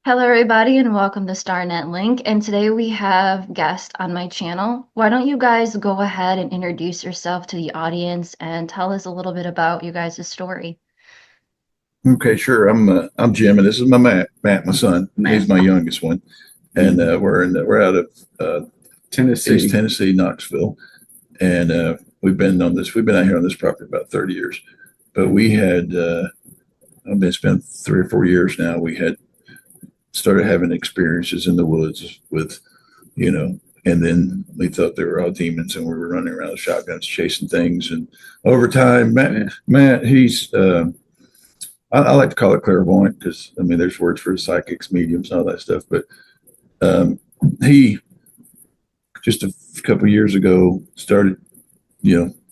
Hello, everybody, and welcome to Starseed Netlink. And today we have guest on my channel. Why don't you guys go ahead and introduce yourself to the audience and tell us a little bit about you guys' story? Okay, sure. I'm Jim, and this is my Matt, my son. He's my youngest one, and we're out of Tennessee. Tennessee, Knoxville, and we've been out here on this property about 30 years. But we had I've been spent 3 or 4 years now. We had started having experiences in the woods with, and then we thought they were all demons, and we were running around with shotguns chasing things. And over time, Matt, he's I like to call it clairvoyant because I mean there's words for psychics, mediums, and all that stuff. But he just a couple of years ago started,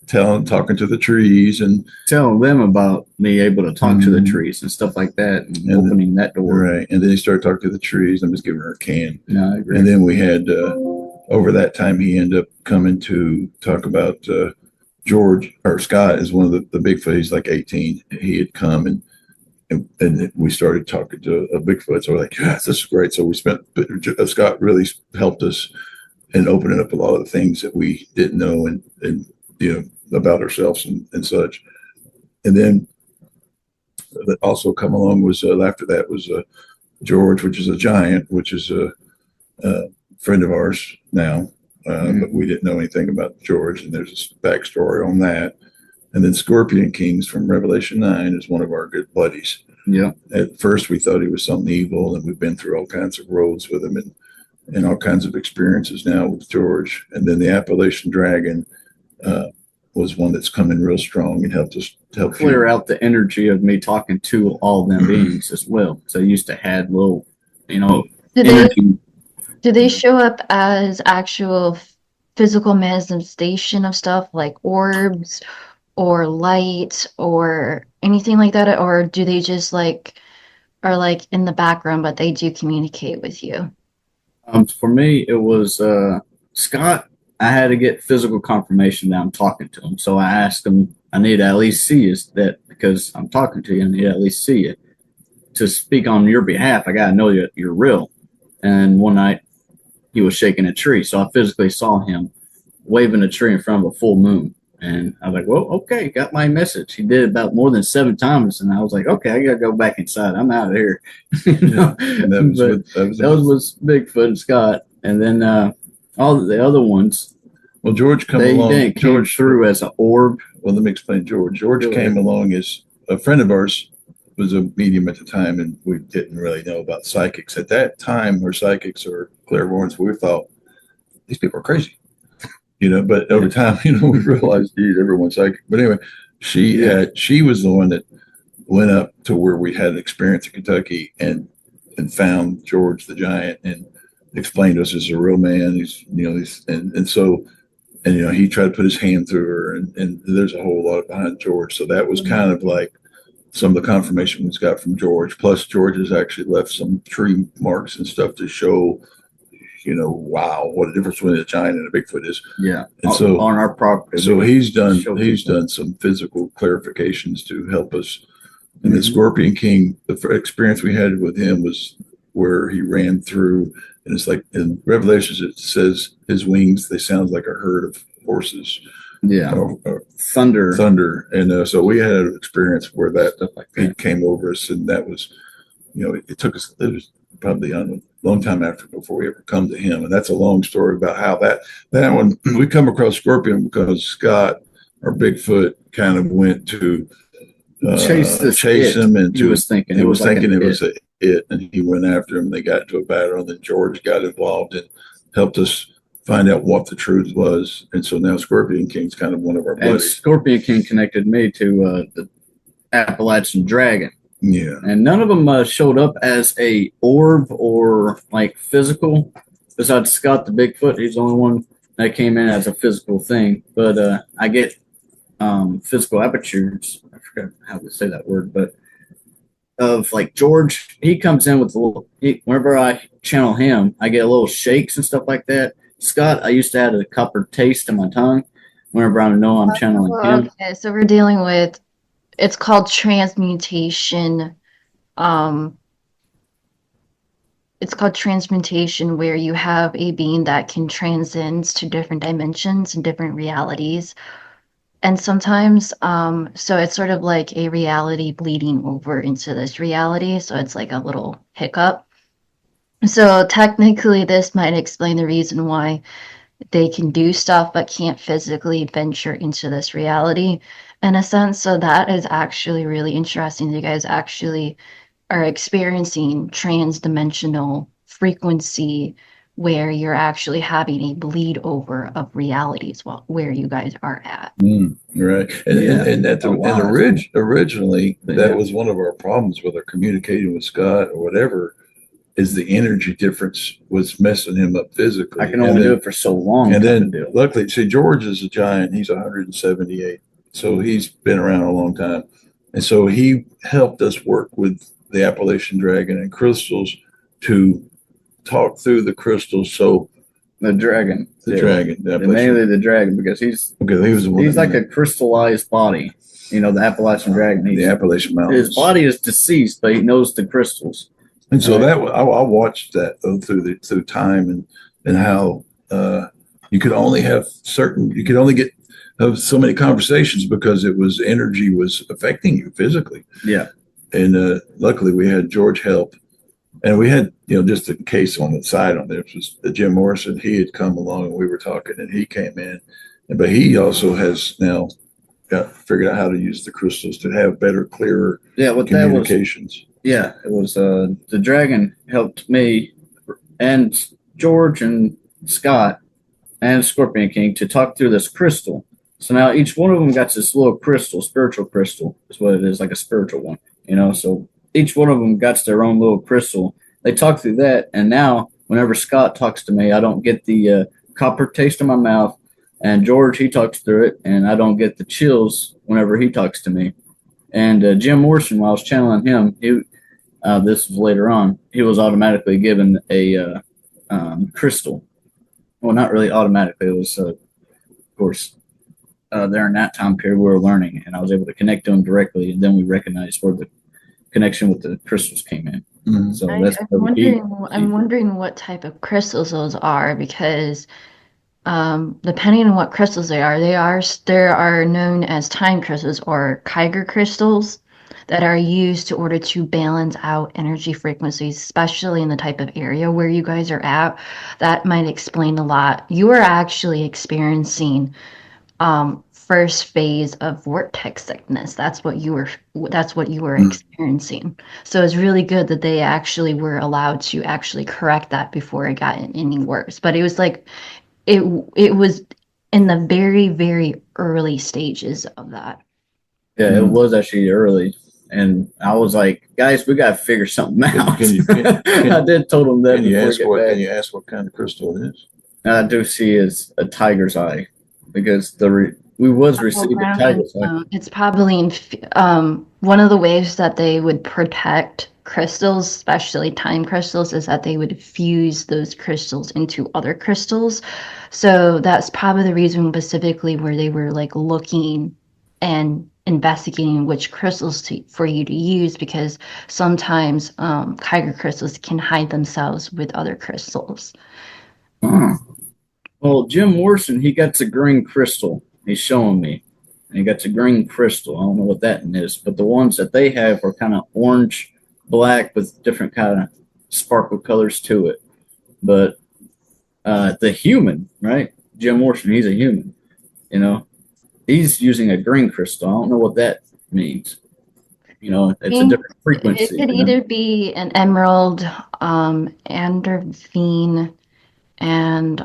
talking to the trees and Telling them about me able to talk to the trees and stuff like that, and opening that door. right. And then he started talking to the trees. I'm just giving her a can. No, I agree. And then we had over that time he ended up coming to talk about George or Scott is one of the Bigfoot. He's like 18. He had come and we started talking to a Bigfoot. So we're like, yes, this is great. So we spent, Scott really helped us in opening up a lot of the things that we didn't know and about ourselves and such. And then that also come along was after that was George, which is a giant, which is a friend of ours now. But we didn't know anything about George, and there's a backstory on that. And then Scorpion Kings from Revelation 9 is one of our good buddies. Yeah. At first, we thought he was something evil, and we've been through all kinds of roads with him and all kinds of experiences now with George. And then the Appalachian Dragon was one that's come in real strong and helped us Clear out the energy of me talking to all them beings as well. So I used to have little, Do energy. they show up as actual physical manifestation of stuff like orbs or light or anything like that? Or do they just are like in the background, but they do communicate with you? For me, it was Scott. I had to get physical confirmation that I'm talking to him. So I asked him, I need to at least see you that because I'm talking to you, I need to at least see you. To speak on your behalf, I got to know you're real. And one night he was shaking a tree. So I physically saw him waving a tree in front of a full moon. And I was like, well, okay, got my message. He did about more than 7 times. And I was like, okay, I got to go back inside. I'm out of here. That was Bigfoot and Scott. And then all the other ones, well, George came through as an orb. Well, let me explain George. George came along as a friend of ours, was a medium at the time, and we didn't really know about psychics. At that time, or psychics or clairvoyants, we thought these people are crazy. But over time, we realized, geez, everyone's psychic. But anyway, she was the one that went up to where we had an experience in Kentucky and found George the giant and explained to us as a real man. He tried to put his hand through her, and there's a whole lot behind George. So that was kind of like some of the confirmation we got from George. Plus, George has actually left some tree marks and stuff to show, wow, what a difference between a giant and a Bigfoot is. Yeah, and so on our property. So he's done some physical clarifications to help us. And the Scorpion King, the experience we had with him was where he ran through, and it's like in Revelations it says his wings, they sound like a herd of horses. Yeah, or thunder. And so we had an experience where it came over us, and that was, it took us. It was probably a long time after before we ever come to him, and that's a long story about how that one we come across Scorpion because Scott or Bigfoot kind of went to chase him, and he was thinking it was it, and he went after him. They got into a battle, and then George got involved and helped us find out what the truth was. And so now Scorpion King's kind of one of our buddies. And Scorpion King connected me to the Appalachian Dragon. Yeah. And none of them showed up as a orb or like physical. Besides Scott the Bigfoot, he's the only one that came in as a physical thing. But I get physical apertures. I forgot how to say that word, but of like George, he comes in with a little. Whenever I channel him, I get a little shakes and stuff like that. Scott, I used to have a copper taste in my tongue whenever I know I'm channeling him. Okay, so we're dealing with, it's called transmutation. it's called transmutation, where you have a being that can transcend to different dimensions and different realities. And sometimes, so it's sort of like a reality bleeding over into this reality. So it's like a little hiccup. So technically, this might explain the reason why they can do stuff but can't physically venture into this reality in a sense. So that is actually really interesting. You guys actually are experiencing trans-dimensional frequency where you're actually having a bleed over of realities well where you guys are at. Right. And at the, Oh, and wow. originally, Yeah. that was one of our problems with our communicating with Scott or whatever, is the energy difference was messing him up physically. I can only do it for so long. And kind of then, deal. luckily, see, George is a giant. He's 178. So he's been around a long time. And so he helped us work with the Appalachian Dragon and crystals to talk through the crystals. So The dragon. the Yeah. dragon, the Appalachian, Mainly the dragon, because he's okay, he was the one he's that- like a crystallized body. You know, the Appalachian dragon. the Appalachian Mountains. His body is deceased, but he knows the crystals. And so Right. that I watched that though through time and how you could only have you could only get have so many conversations because it was energy was affecting you physically. Yeah. And luckily we had George help, and we had just a case on the side on this was Jim Morrison. He had come along and we were talking, and he came in, but he also has now got figured out how to use the crystals to have better, clearer communications. Yeah, it was the dragon helped me and George and Scott and Scorpion King to talk through this crystal. So now each one of them got this little crystal, spiritual crystal is what it is, like a spiritual one, So each one of them got their own little crystal. They talk through that, and now whenever Scott talks to me, I don't get the copper taste in my mouth, and George, he talks through it, and I don't get the chills whenever he talks to me. And Jim Morrison, while I was channeling him, this was later on, he was automatically given a crystal. Well, not really automatically. It was, of course, there in that time period we were learning, and I was able to connect to him directly, and then we recognized where the connection with the crystals came in. Mm-hmm. So I'm wondering what type of crystals those are, because depending on what crystals they are, there are known as time crystals or Kyger crystals that are used in order to balance out energy frequencies, especially in the type of area where you guys are at. That might explain a lot. You are actually experiencing first phase of vortex sickness. That's what you were experiencing. So it's really good that they actually were allowed to actually correct that before it got any worse. But it was like it was in the very, very early stages of that. Yeah, it was actually early. And I was like, guys, we got to figure something out. I did told them that. Can you ask what kind of crystal it is? I do see is a tiger's eye, because we was receiving tiger's eye. It's probably one of the ways that they would protect crystals, especially time crystals, is that they would fuse those crystals into other crystals. So that's probably the reason specifically where they were like looking and investigating which crystals for you to use, because sometimes Kyger crystals can hide themselves with other crystals. Well, Jim Morrison, he got a green crystal. He's showing me. And he got a green crystal. I don't know what that is, but the ones that they have are kind of orange, black with different kind of sparkle colors to it. But the human, right? Jim Morrison, he's a human, He's using a green crystal. I don't know what that means. It's a different frequency. It could either be an emerald, androgen, and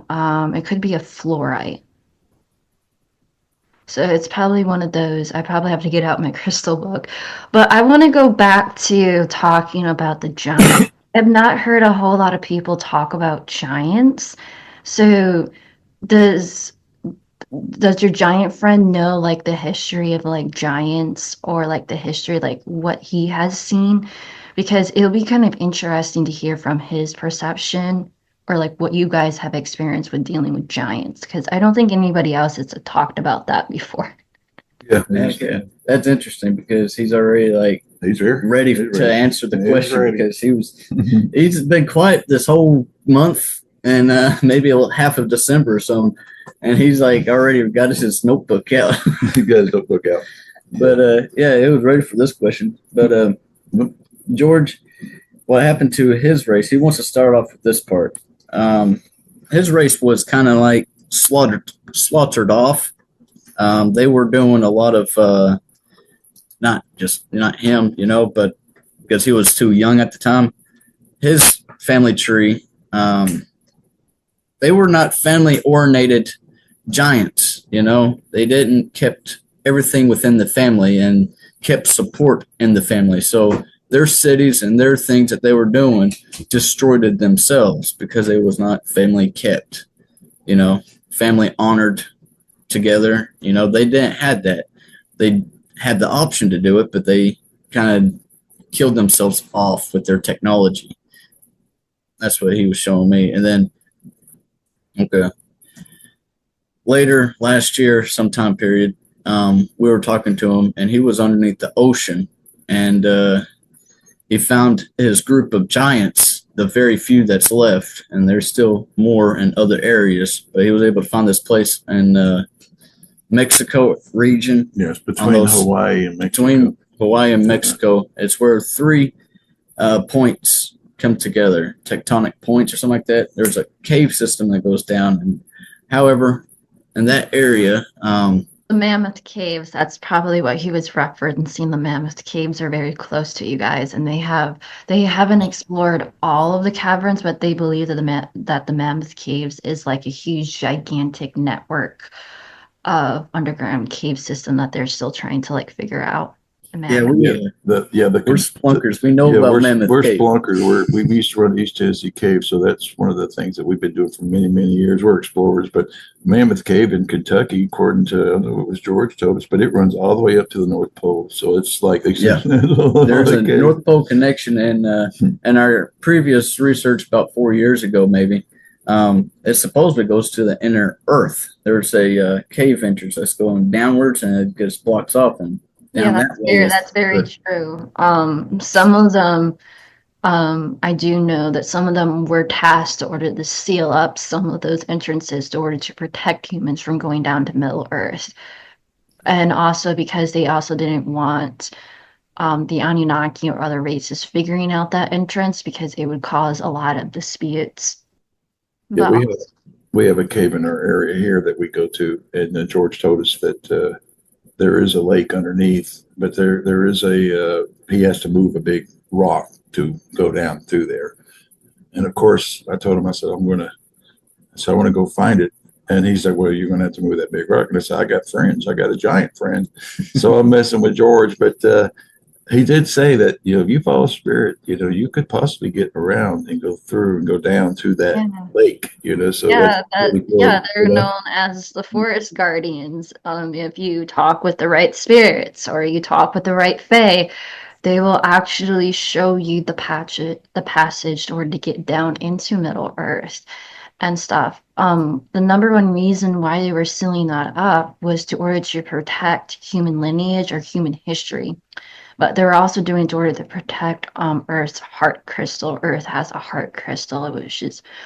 it could be a fluorite. So it's probably one of those. I probably have to get out my crystal book. But I want to go back to talking about the giants. I've not heard a whole lot of people talk about giants. So does your giant friend know like the history of like giants, or like the history, like what he has seen? Because it'll be kind of interesting to hear from his perception, or like what you guys have experienced with dealing with giants, because I don't think anybody else has talked about that before. Yeah, that's interesting, because he's already like He's here. ready He's to ready. answer the He's question ready. because he's been quiet this whole month and maybe half of December or so, and he's like already got his notebook out. You guys don't look out. But yeah, it was ready for this question. But George, what happened to his race? He wants to start off with this part. His race was kind of like slaughtered off. They were doing a lot of not him, but because he was too young at the time. His family tree, they were not family oriented giants. They didn't kept everything within the family and kept support in the family. So their cities and their things that they were doing destroyed it themselves because it was not family kept, family honored together. They didn't have that. They had the option to do it, but they kind of killed themselves off with their technology. That's what he was showing me. And then, okay, later last year, some time period, we were talking to him, and he was underneath the ocean, and he found his group of giants, the very few that's left, and there's still more in other areas. But he was able to find this place in Mexico region. Yes, between Hawaii and Mexico. Between Hawaii and Mexico, it's where three points come together, tectonic points or something like that. There's a cave system that goes down, and however, in that area, The Mammoth Caves, that's probably what he was referencing. The Mammoth Caves are very close to you guys, and they haven't explored all of the caverns, but they believe that the Mammoth Caves is like a huge, gigantic network of underground cave system that they're still trying to like figure out. yeah, we're splunkers. We know about Mammoth we're Cave. splunkers. We used to run East Tennessee Cave, so that's one of the things that we've been doing for many, many years. We're explorers, but Mammoth Cave in Kentucky, according to I don't know what was George told us, but it runs all the way up to the North Pole. So it's like there's a North Pole connection, and in our previous research about 4 years ago, maybe. It supposedly goes to the inner Earth. There's a cave entrance that's going downwards, and it gets blocks off and. Yeah, that's very true. Some of them, I do know that some of them were tasked in order to seal up some of those entrances in order to protect humans from going down to Middle Earth. And also because they also didn't want the Anunnaki or other races figuring out that entrance because it would cause a lot of disputes. Yeah, But we have a cave in our area here that we go to, and George told us that there is a lake underneath, but there is he has to move a big rock to go down through there. And of course, I told him, I said, I want to go find it. And he's like, well, you're going to have to move that big rock. And I said, I got friends. I got a giant friend. So I'm messing with George. But he did say that, if you follow spirit, you could possibly get around and go through and go down to that lake, so yeah, that's really cool. yeah, they're known as the forest guardians. If you talk with the right spirits or you talk with the right fae, they will actually show you the passage in order to get down into Middle Earth and stuff. The number one reason why they were sealing that up was to order to protect human lineage or human history. But they're also doing it in order to protect Earth's heart crystal. Earth has a heart crystal,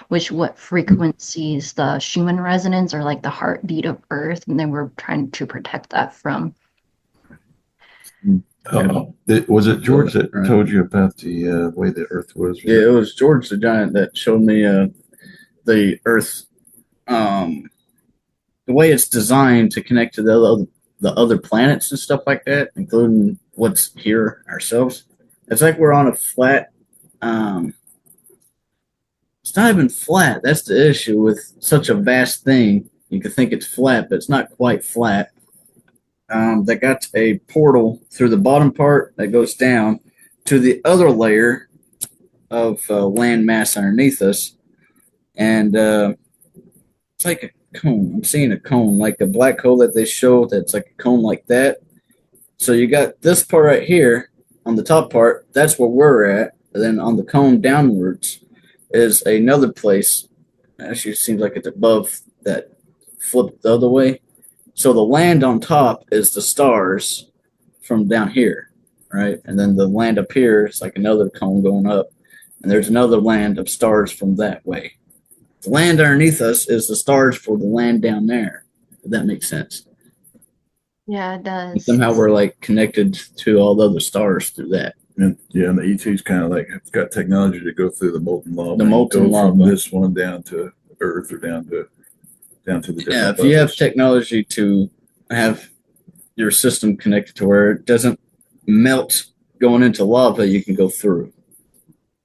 which what frequencies the Schumann resonance or like the heartbeat of Earth, and they were trying to protect that from. Was it George that told you about the way the Earth was? Yeah, it was George the Giant that showed me the Earth, the way it's designed to connect to the other planets and stuff like that, including what's here ourselves. It's like we're on a flat. It's not even flat. That's the issue with such a vast thing. You could think it's flat, but it's not quite flat. They got a portal through the bottom part that goes down to the other layer of land mass underneath us, and it's like a cone. I'm seeing a cone, like a black hole that they show. That's like a cone like that. So you got this part right here on the top part. That's where we're at. And then on the cone downwards is another place. Actually, it seems like it's above that. Flip the other way. So the land on top is the stars from down here, right? And then the land up here is like another cone going up, and there's another land of stars from that way. The land underneath us is the stars for the land down there. If that makes sense. Yeah, it And does. somehow we're like connected to all the other stars through that. And yeah, and the ET's kind of like it's got technology to go through the molten lava. The molten go from lava. this one down to Earth or down to the different Yeah, if levels. you have technology to have your system connected to where it doesn't melt going into lava, you can go through.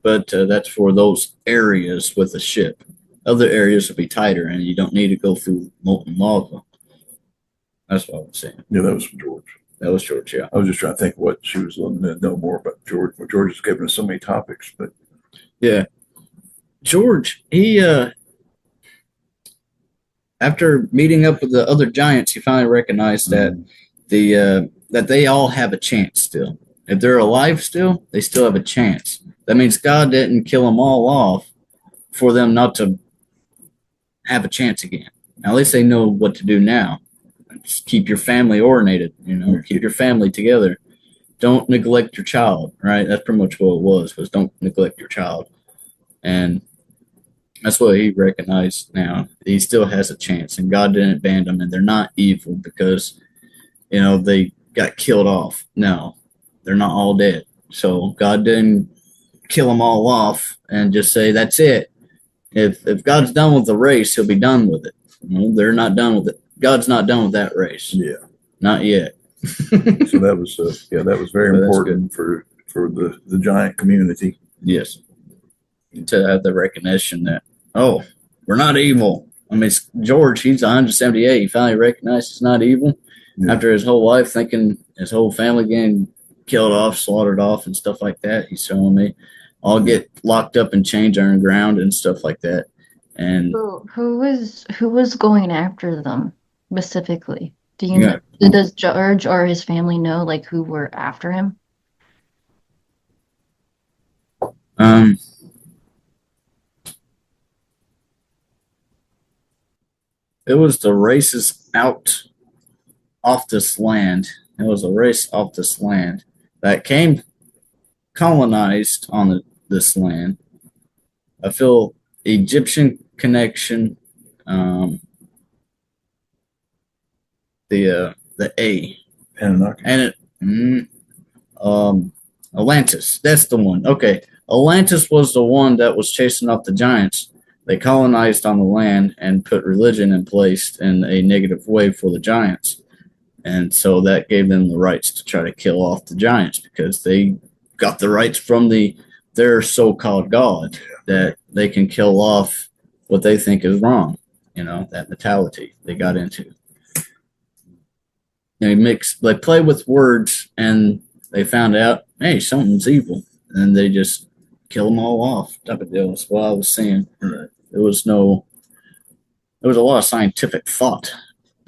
But that's for those areas with a ship. Other areas will be tighter, and you don't need to go through molten lava. That's what I was saying. Yeah, that was from George. That was George, yeah. I was just trying to think what she was wanting to know more about George. Well, George has given us so many topics, but Yeah. George, he after meeting up with the other giants, he finally recognized that that they all have a chance still. If they're alive still, they still have a chance. That means God didn't kill them all off for them not to have a chance again. Now, at least they know what to do now. Just keep your family oriented, keep your family together. Don't neglect your child, right? That's pretty much what it was don't neglect your child. And that's what he recognized now. He still has a chance, and God didn't abandon them, and they're not evil because, they got killed off. No, they're not all dead. So God didn't kill them all off and just say, that's it. If God's done with the race, he'll be done with it. They're not done with it. God's not done with that race. yeah, Not yet. so that was very important for the giant community. Yes, to have the recognition that, oh, we're not evil. I mean, George, he's 178. He finally recognized he's not evil after his whole life thinking his whole family getting killed off, slaughtered off, and stuff like that. He's showing me all get locked up in chains underground and stuff like that. And Who was going after them specifically? Do you know? Does George or his family know like who were after him? It was the races out off this land. It was a race off this land that came colonized on this land. I feel Egyptian connection. The A. Anunnaki. And Atlantis. That's the one. Okay. Atlantis was the one that was chasing off the giants. They colonized on the land and put religion in place in a negative way for the giants. And so that gave them the rights to try to kill off the giants because they got the rights from their so-called God that they can kill off what they think is wrong. That mentality they got into. They play with words and they found out, hey, something's evil. And they just kill them all off type of deal. That's what I was saying. Right. There was a lot of scientific thought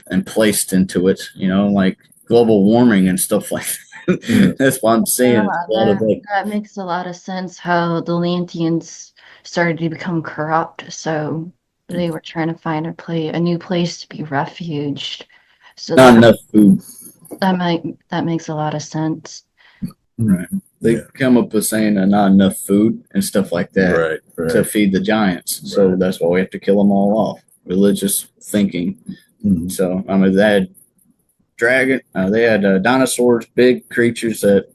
and placed into it, like global warming and stuff like that. Yeah. That's what I'm saying. That makes a lot of sense how the Atlanteans started to become corrupt. So they were trying to find a new place to be refuged. So not enough food. That makes a lot of sense. Right. They come up with saying not enough food and stuff like that to feed the giants. Right. So that's why we have to kill them all off. Religious thinking. Mm-hmm. So they had they had dinosaurs, big creatures that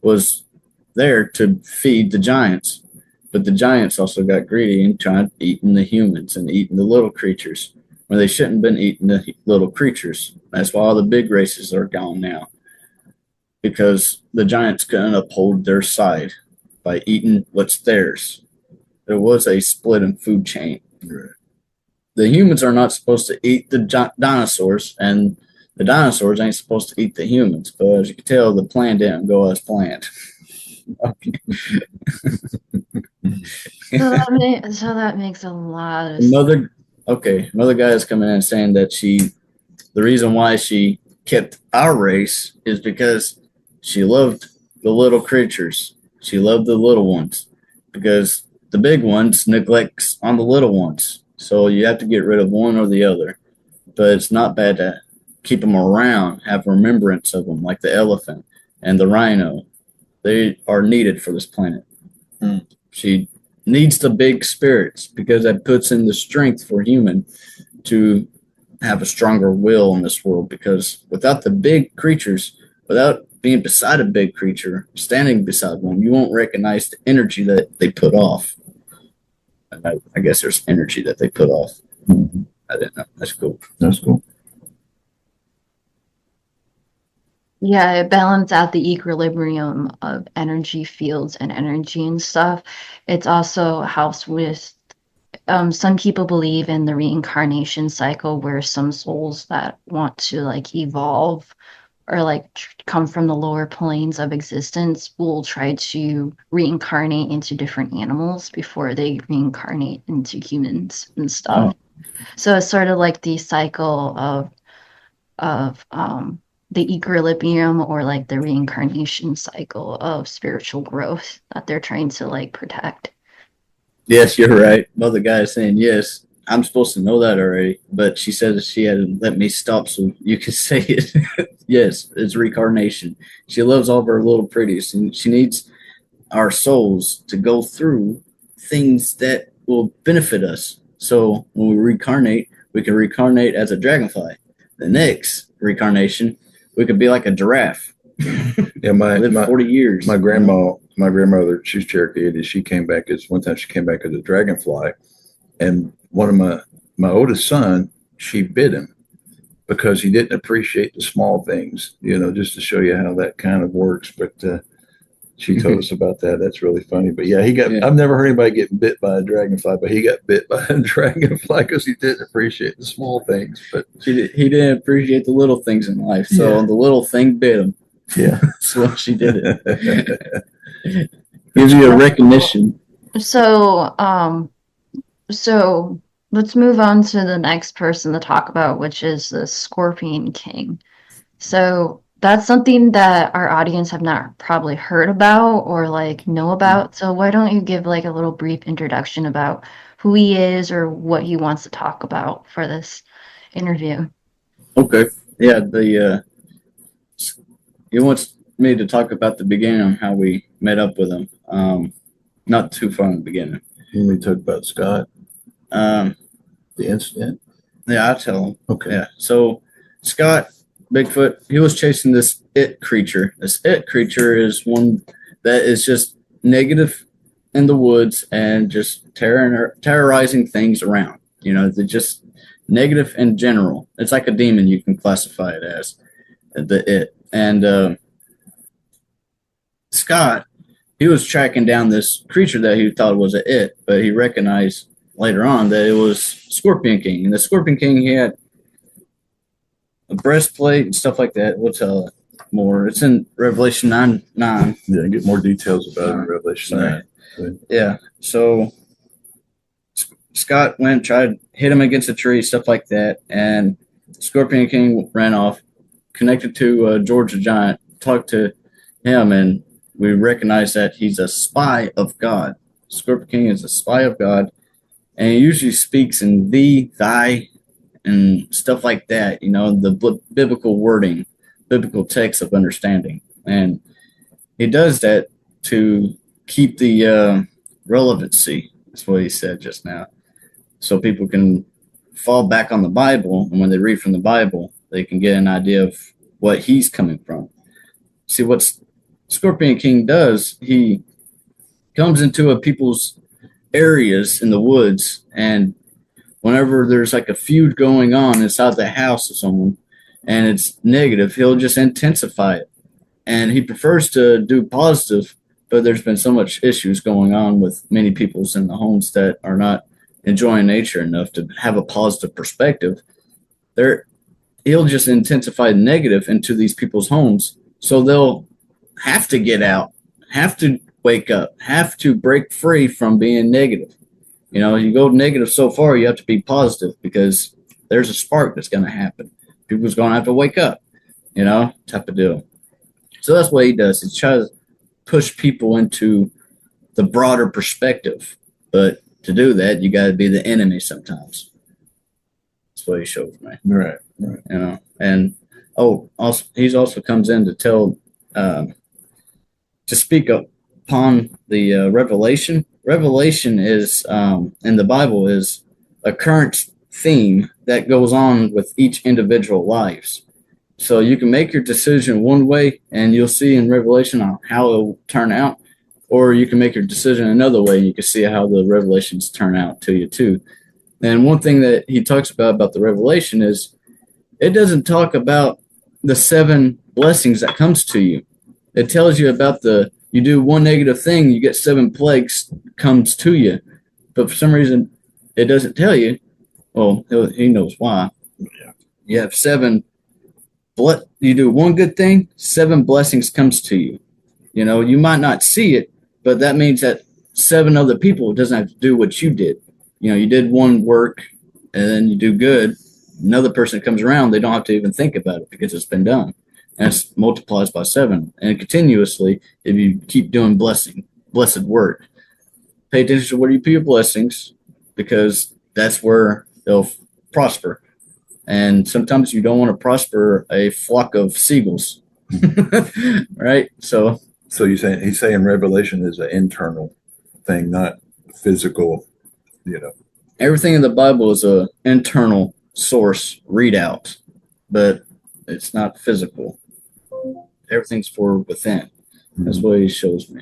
was there to feed the giants. But the giants also got greedy and tried eating the humans and eating the little creatures where they shouldn't have been eating the little creatures. That's why all the big races are gone now. Because the giants couldn't uphold their side by eating what's theirs. There was a split in food chain. Right. The humans are not supposed to eat the dinosaurs, and the dinosaurs ain't supposed to eat the humans. But as you can tell, the plan didn't go as planned. Okay. So that makes a lot of sense. Another guy is coming in saying that the reason why she kept our race is because she loved the little creatures. She loved the little ones because the big ones neglects on the little ones. So you have to get rid of one or the other. But it's not bad to keep them around, have remembrance of them, like the elephant and the rhino They are needed for this planet. Hmm. She needs the big spirits because that puts in the strength for human to have a stronger will in this world. Because without the big creatures, without being beside a big creature, standing beside one, you won't recognize the energy that they put off. I guess there's energy that they put off. Mhm. I didn't know. That's cool. That's cool. Yeah, it balances out the equilibrium of energy fields and energy and stuff. It's also helps with some people believe in the reincarnation cycle where some souls that want to like evolve or like come from the lower planes of existence will try to reincarnate into different animals before they reincarnate into humans and stuff. Oh, So it's sort of like the cycle of the equilibrium or like the reincarnation cycle of spiritual growth that they're trying to like protect. yes, you're right. Mother guy is saying yes. I'm supposed to know that already, but she said she had to let me stop so you could say it. Yes, it's reincarnation. She loves all of her little pretties, and she needs our souls to go through things that will benefit us. So when we reincarnate, we can reincarnate as a dragonfly. The next reincarnation, we could be like a giraffe. Yeah, Live 40 years. my grandmother, she's Cherokee, and she came back as one time she came back as a dragonfly, and one of my oldest son, she bit him because he didn't appreciate the small things, just to show you how that kind of works. But she told us about that. That's really funny. But yeah, Yeah. I've never heard anybody get bit by a dragonfly, but he got bit by a dragonfly because he didn't appreciate the small things. But He didn't appreciate the little things in life, so Yeah. the little thing bit him. yeah. That's what she did it. Gives you a recognition. So, so let's move on to the next person to talk about, which is the Scorpion King. So that's something that our audience have not probably heard about or like know about. So why don't you give like a little brief introduction about who he is or what he wants to talk about for this interview? Okay. Yeah, he wants me to talk about the beginning on how we met up with him. Not too far in the beginning. When we talk about Scott, Um, the incident. yeah, I'll tell him. Okay. Yeah. So Scott Bigfoot, he was chasing this it creature. This it creature is one that is just negative in the woods and just terrorizing things around. They're just negative in general. It's like a demon. You can classify it as the it. And Scott, he was tracking down this creature that he thought was a it, but he recognized later on that it was Scorpion King. And the Scorpion King, he had a breastplate and stuff like that. We'll tell more. It's in Revelation 9:9. Yeah, get more details about it in Revelation 9. Yeah. So Scott went, tried, hit him against a tree, stuff like that, and Scorpion King ran off, connected to George the Giant, talked to him, and we recognize that he's a spy of God. Scorpion King is a spy of God, and he usually speaks in thee, thy, and stuff like that. The biblical wording, biblical text of understanding, and he does that to keep the relevancy. That's what he said just now, so people can fall back on the Bible, and when they read from the Bible, they can get an idea of what he's coming from. See, what Scorpion King does, he comes into a people's areas in the woods, and whenever there's like a feud going on inside the house of someone and it's negative, he'll just intensify it. And he prefers to do positive, but there's been so much issues going on with many peoples in the homes that are not enjoying nature enough to have a positive perspective. There, he'll just intensify the negative into these people's homes, so they'll have to get out, have to wake up, have to break free from being negative. You go negative so far, you have to be positive because there's a spark that's going to happen. People's going to have to wake up, type of deal. So that's what he does. He tries to push people into the broader perspective. But to do that, you got to be the enemy sometimes. That's what he shows me. Right. And also, he also comes in to tell to speak upon the revelation. Revelation is in the Bible is a current theme that goes on with each individual lives. So you can make your decision one way, and you'll see in Revelation how it will turn out, or you can make your decision another way, and you can see how the revelations turn out to you too. And one thing that he talks about the revelation is it doesn't talk about the 7 blessings that comes to you. It tells you about you do one negative thing, you get 7 plagues comes to you. But for some reason, it doesn't tell you. Well, he knows why. Yeah. You have 7. You do one good thing, 7 blessings comes to you. You know, you might not see it, but that means that 7 other people doesn't have to do what you did. You know, you did one work, and then you do good. Another person comes around, they don't have to even think about it because it's been done. And it multiplies by 7. And continuously, if you keep doing blessed work, pay attention to where you put your blessings, because that's where they'll prosper. And sometimes you don't want to prosper a flock of seagulls, right? So he's saying Revelation is an internal thing, not physical. You know, everything in the Bible is a internal source readout, but it's not physical. Everything's for within. That's what he shows me.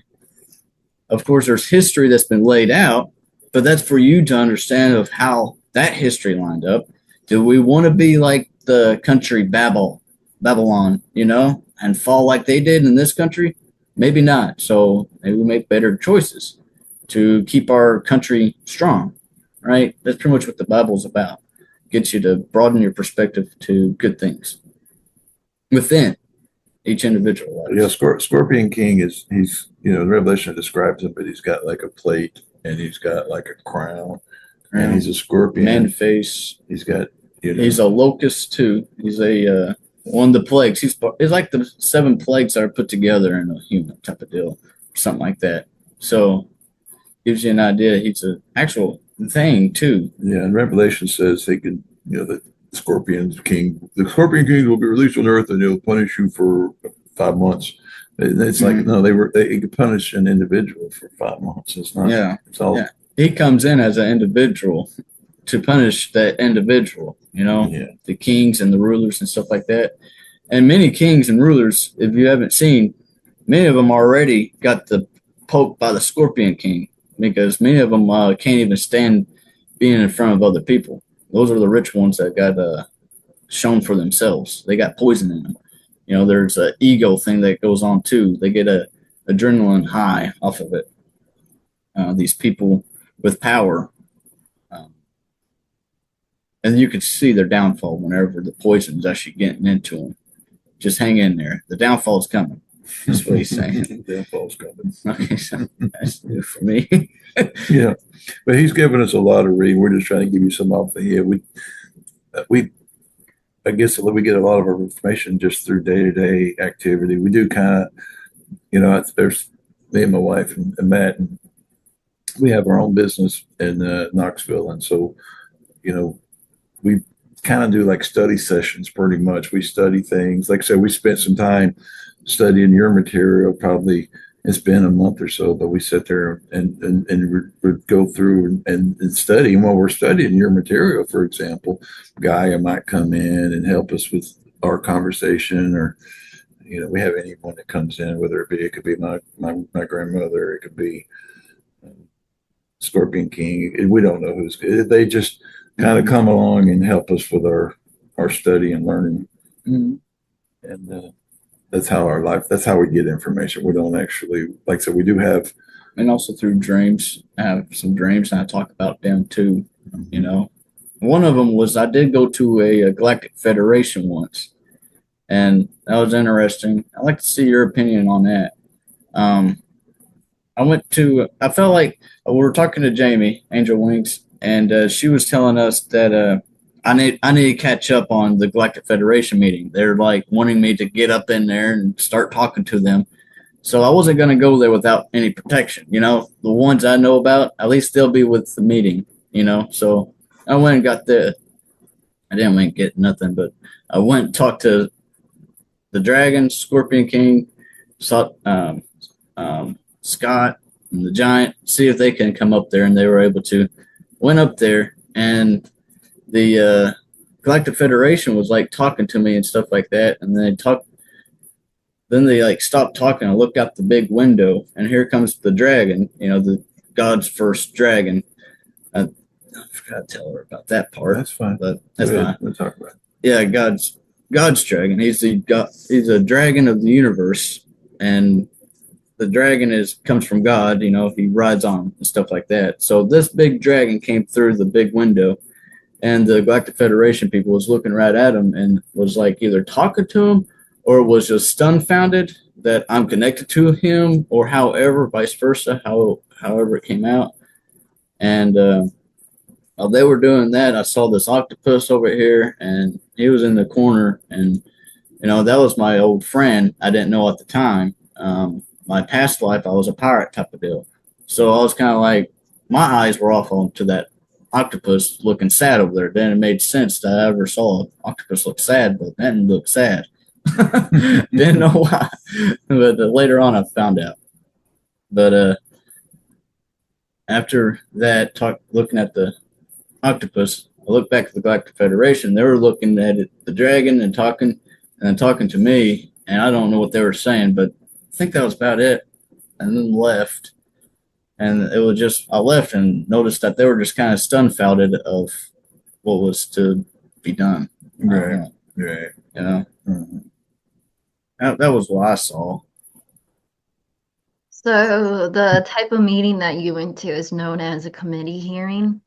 Of course, there's history that's been laid out, but that's for you to understand of how that history lined up. Do we want to be like the country Babylon, you know, and fall like they did in this country? Maybe not. So maybe we make better choices to keep our country strong, right? That's pretty much what the Bible's about. Gets you to broaden your perspective to good things within each individual. Yeah, Scorpion King he's the Revelation describes him, but he's got like a plate and he's got like a crown, and he's a scorpion. Man face. He's got he's a locust too. He's a one of the plagues. He's like the 7 plagues that are put together in a human type of deal, something like that. So gives you an idea. He's an actual thing too. Yeah, and Revelation says they can, the Scorpion King will be released on earth and he'll punish you for 5 months. It's like no, they could punish an individual for 5 months. It's not. Yeah, it's all. Yeah. He comes in as an individual to punish that individual. The kings and the rulers and stuff like that. And many kings and rulers, if you haven't seen, many of them already got the poked by the Scorpion King, because many of them can't even stand being in front of other people. Those are the rich ones that got shown for themselves. They got poison in them. There's an ego thing that goes on too. They get a adrenaline high off of it. These people with power. And you can see their downfall whenever the poison is actually getting into them. Just hang in there. The downfall is coming. That's what he's saying. Downfall's coming. Okay, so that's new for me. Yeah, but he's given us a lot of reading. We're just trying to give you some off the head. I guess we get a lot of our information just through day-to-day activity. We do kind of, there's me and my wife and Matt, and we have our own business in Knoxville, and so we kind of do like study sessions pretty much. We study things. Like I said, we spent some time studying your material. Probably it's been a month or so, but we sit there and go through and study. And while we're studying your material, for example, Gaia might come in and help us with our conversation, or we have anyone that comes in, whether it could be my grandmother, it could be Scorpion King. We don't know who's good. They just kind of come along and help us with our study and learning. Mm-hmm. And that's how we get information. We don't actually, like I said, we do have. And also through dreams. I have some dreams and I talk about them too. One of them was I did go to a Galactic Federation once, and that was interesting. I'd like to see your opinion on that. I felt like we were talking to Jamie, Angel Wings, and she was telling us that I need to catch up on the Galactic Federation meeting. They're like wanting me to get up in there and start talking to them. So I wasn't going to go there without any protection. The ones I know about, at least they'll be with the meeting, So I went and got I didn't get nothing, but I went and talked to the Dragon, Scorpion King, Scott and the giant, see if they can come up there, and they were able to. Went up there, and the Galactic Federation was like talking to me and stuff like that, and then they like stopped talking. I looked out the big window, and here comes the dragon. The God's first dragon. I forgot to tell her about that part. That's fine. But that's fine. We'll talk about it. Yeah, God's dragon. He's a dragon of the universe, and the dragon comes from God. He rides on him and stuff like that. So this big dragon came through the big window, and the Galactic Federation people was looking right at him and was like either talking to him or was just dumbfounded that I'm connected to him, or however, vice versa, however it came out. And while they were doing that, I saw this octopus over here, and he was in the corner, and that was my old friend. I didn't know at the time. My past life, I was a pirate type of deal. So I was kind of like, my eyes were off onto that octopus looking sad over there. Then it made sense that I ever saw an octopus look sad, but that didn't look sad. Didn't know why. But later on, I found out. But after that, looking at the octopus, I looked back at the Galactic Federation. They were looking at the dragon and talking to me, and I don't know what they were saying, but I think that was about it. And then left. And it was just, I left and noticed that they were just kind of dumbfounded of what was to be done. Right. Mm-hmm. That was what I saw. So the type of meeting that you went to is known as a committee hearing.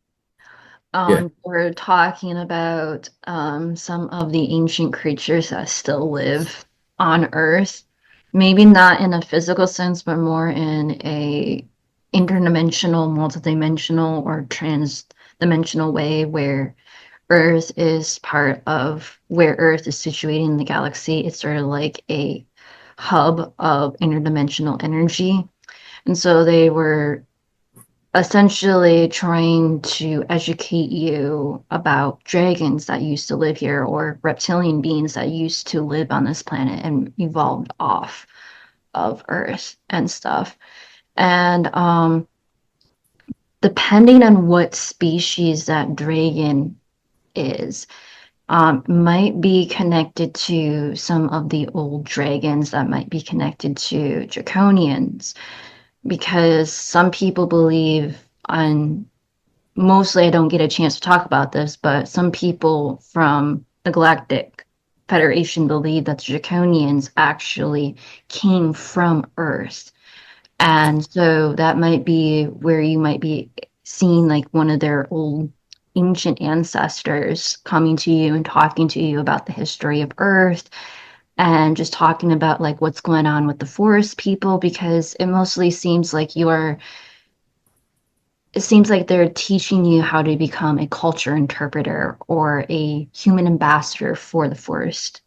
Yeah. We're talking about some of the ancient creatures that still live on Earth. Maybe not in a physical sense, but more in a interdimensional, multidimensional, or trans-dimensional way where Earth is part of where Earth is situated in the galaxy. It's sort of like a hub of interdimensional energy. And so they were essentially trying to educate you about dragons that used to live here or reptilian beings that used to live on this planet and evolved off of Earth and stuff. And depending on what species that dragon is, might be connected to some of the old dragons that might be connected to draconians, because some people believe on, mostly I don't get a chance to talk about this, but some people from the Galactic Federation believe that the draconians actually came from Earth. And so that might be where you might be seeing like one of their old ancient ancestors coming to you and talking to you about the history of Earth and just talking about like what's going on with the forest people, because it mostly seems like it seems like they're teaching you how to become a culture interpreter or a human ambassador for the forest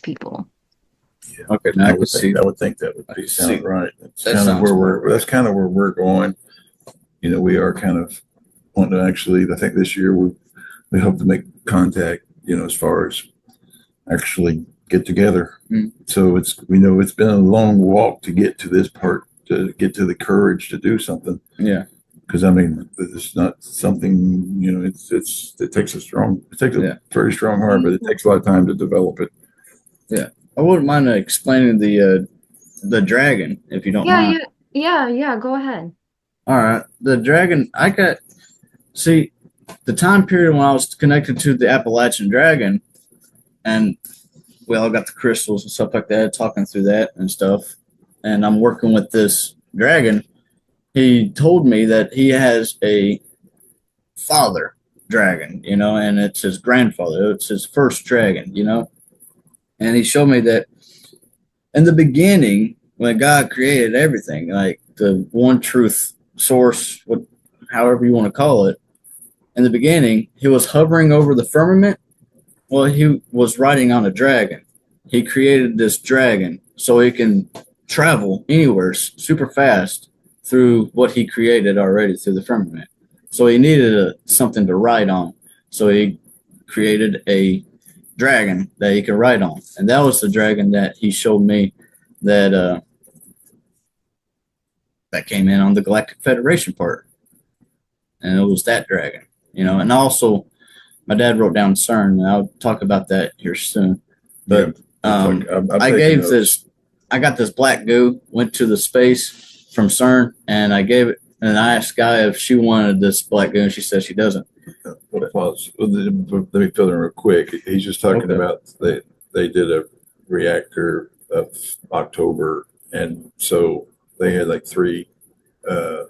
people. Yeah. Okay, now I would think that would be sound right. That's kind of where we're going. We are kind of wanting to actually, I think this year we hope to make contact, as far as actually get together. So we know it's been a long walk to get to this part, to get to the courage to do something. Yeah. Because it's not something, it takes a very strong heart, but it takes a lot of time to develop it. Yeah. I wouldn't mind explaining the dragon, if you don't mind. Yeah, go ahead. All right. The dragon, see, the time period when I was connected to the Appalachian dragon, and we all got the crystals and stuff like that, talking through that and stuff, and I'm working with this dragon. He told me that he has a father dragon, and it's his grandfather. It's his first dragon, and he showed me that in the beginning, when God created everything, like the one truth source, however you want to call it, in the beginning, he was hovering over the firmament. Well, he was riding on a dragon. He created this dragon so he can travel anywhere super fast through what he created already through the firmament. So he needed something to ride on. So he created a dragon that he could ride on. And that was the dragon that he showed me that that came in on the Galactic Federation part, and it was that dragon. And also my dad wrote down CERN, and I'll talk about that here soon. But I'm I taking gave notes. this. I got this black goo, went to the space from CERN, and I gave it. And I asked Guy if she wanted this black goo, and she said she doesn't. Pause. Let me fill in real quick. He's just talking Okay. about they did a reactor of October, and so they had like three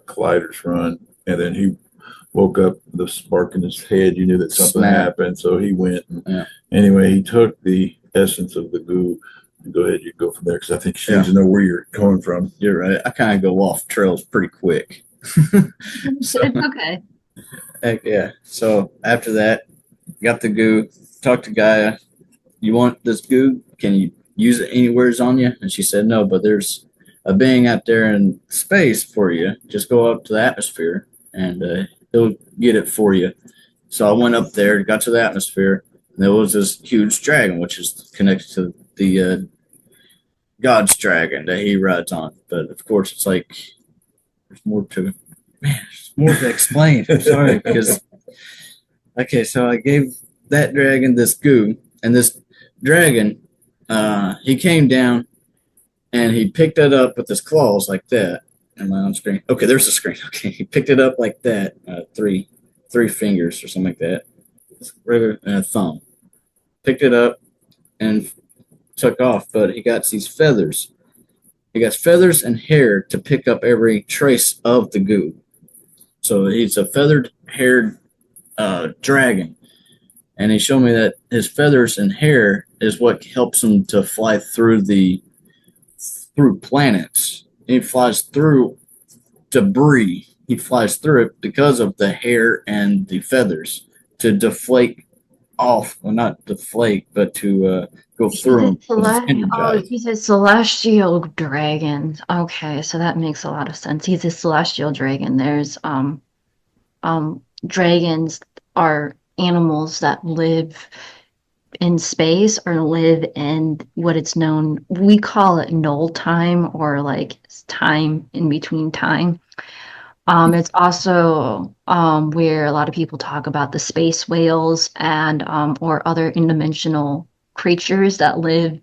colliders run, and then he woke up with a spark in his head. You knew that something Snap. happened, so he went. And Yeah. Anyway, he took the essence of the goo. And go ahead, you go from there because I think she needs to know where you're coming from. You're right. I kind of go off trails pretty quick. It's okay. Heck yeah. So after that, got the goo, talked to Gaia. You want this goo? Can you use it anywheres on you? And she said, no, but there's a being out there in space for you. Just go up to the atmosphere and he'll get it for you. So I went up there, got to the atmosphere, and there was this huge dragon, which is connected to the God's dragon that he rides on. But of course, it's like there's more to there's more to explain. I'm sorry, because okay, so I gave that dragon this goo, and this dragon, he came down and he picked it up with his claws like that. Am I on screen? Okay, there's the screen. Okay, he picked it up like that, three fingers or something like that, regular and a thumb. Picked it up and took off, but he got these feathers. He got feathers and hair to pick up every trace of the goo. So he's a feathered haired dragon. And he showed me that his feathers and hair is what helps him to fly through planets. He flies through debris. He flies through it because of the hair and the feathers to deflate off. Well, not deflate, but to go through them. He's a celestial dragon. Okay, so that makes a lot of sense. He's a celestial dragon. There's dragons are animals that live in space or live in what it's known, we call it null time, or like time in between time. It's also where a lot of people talk about the space whales and or other in-dimensional creatures that live.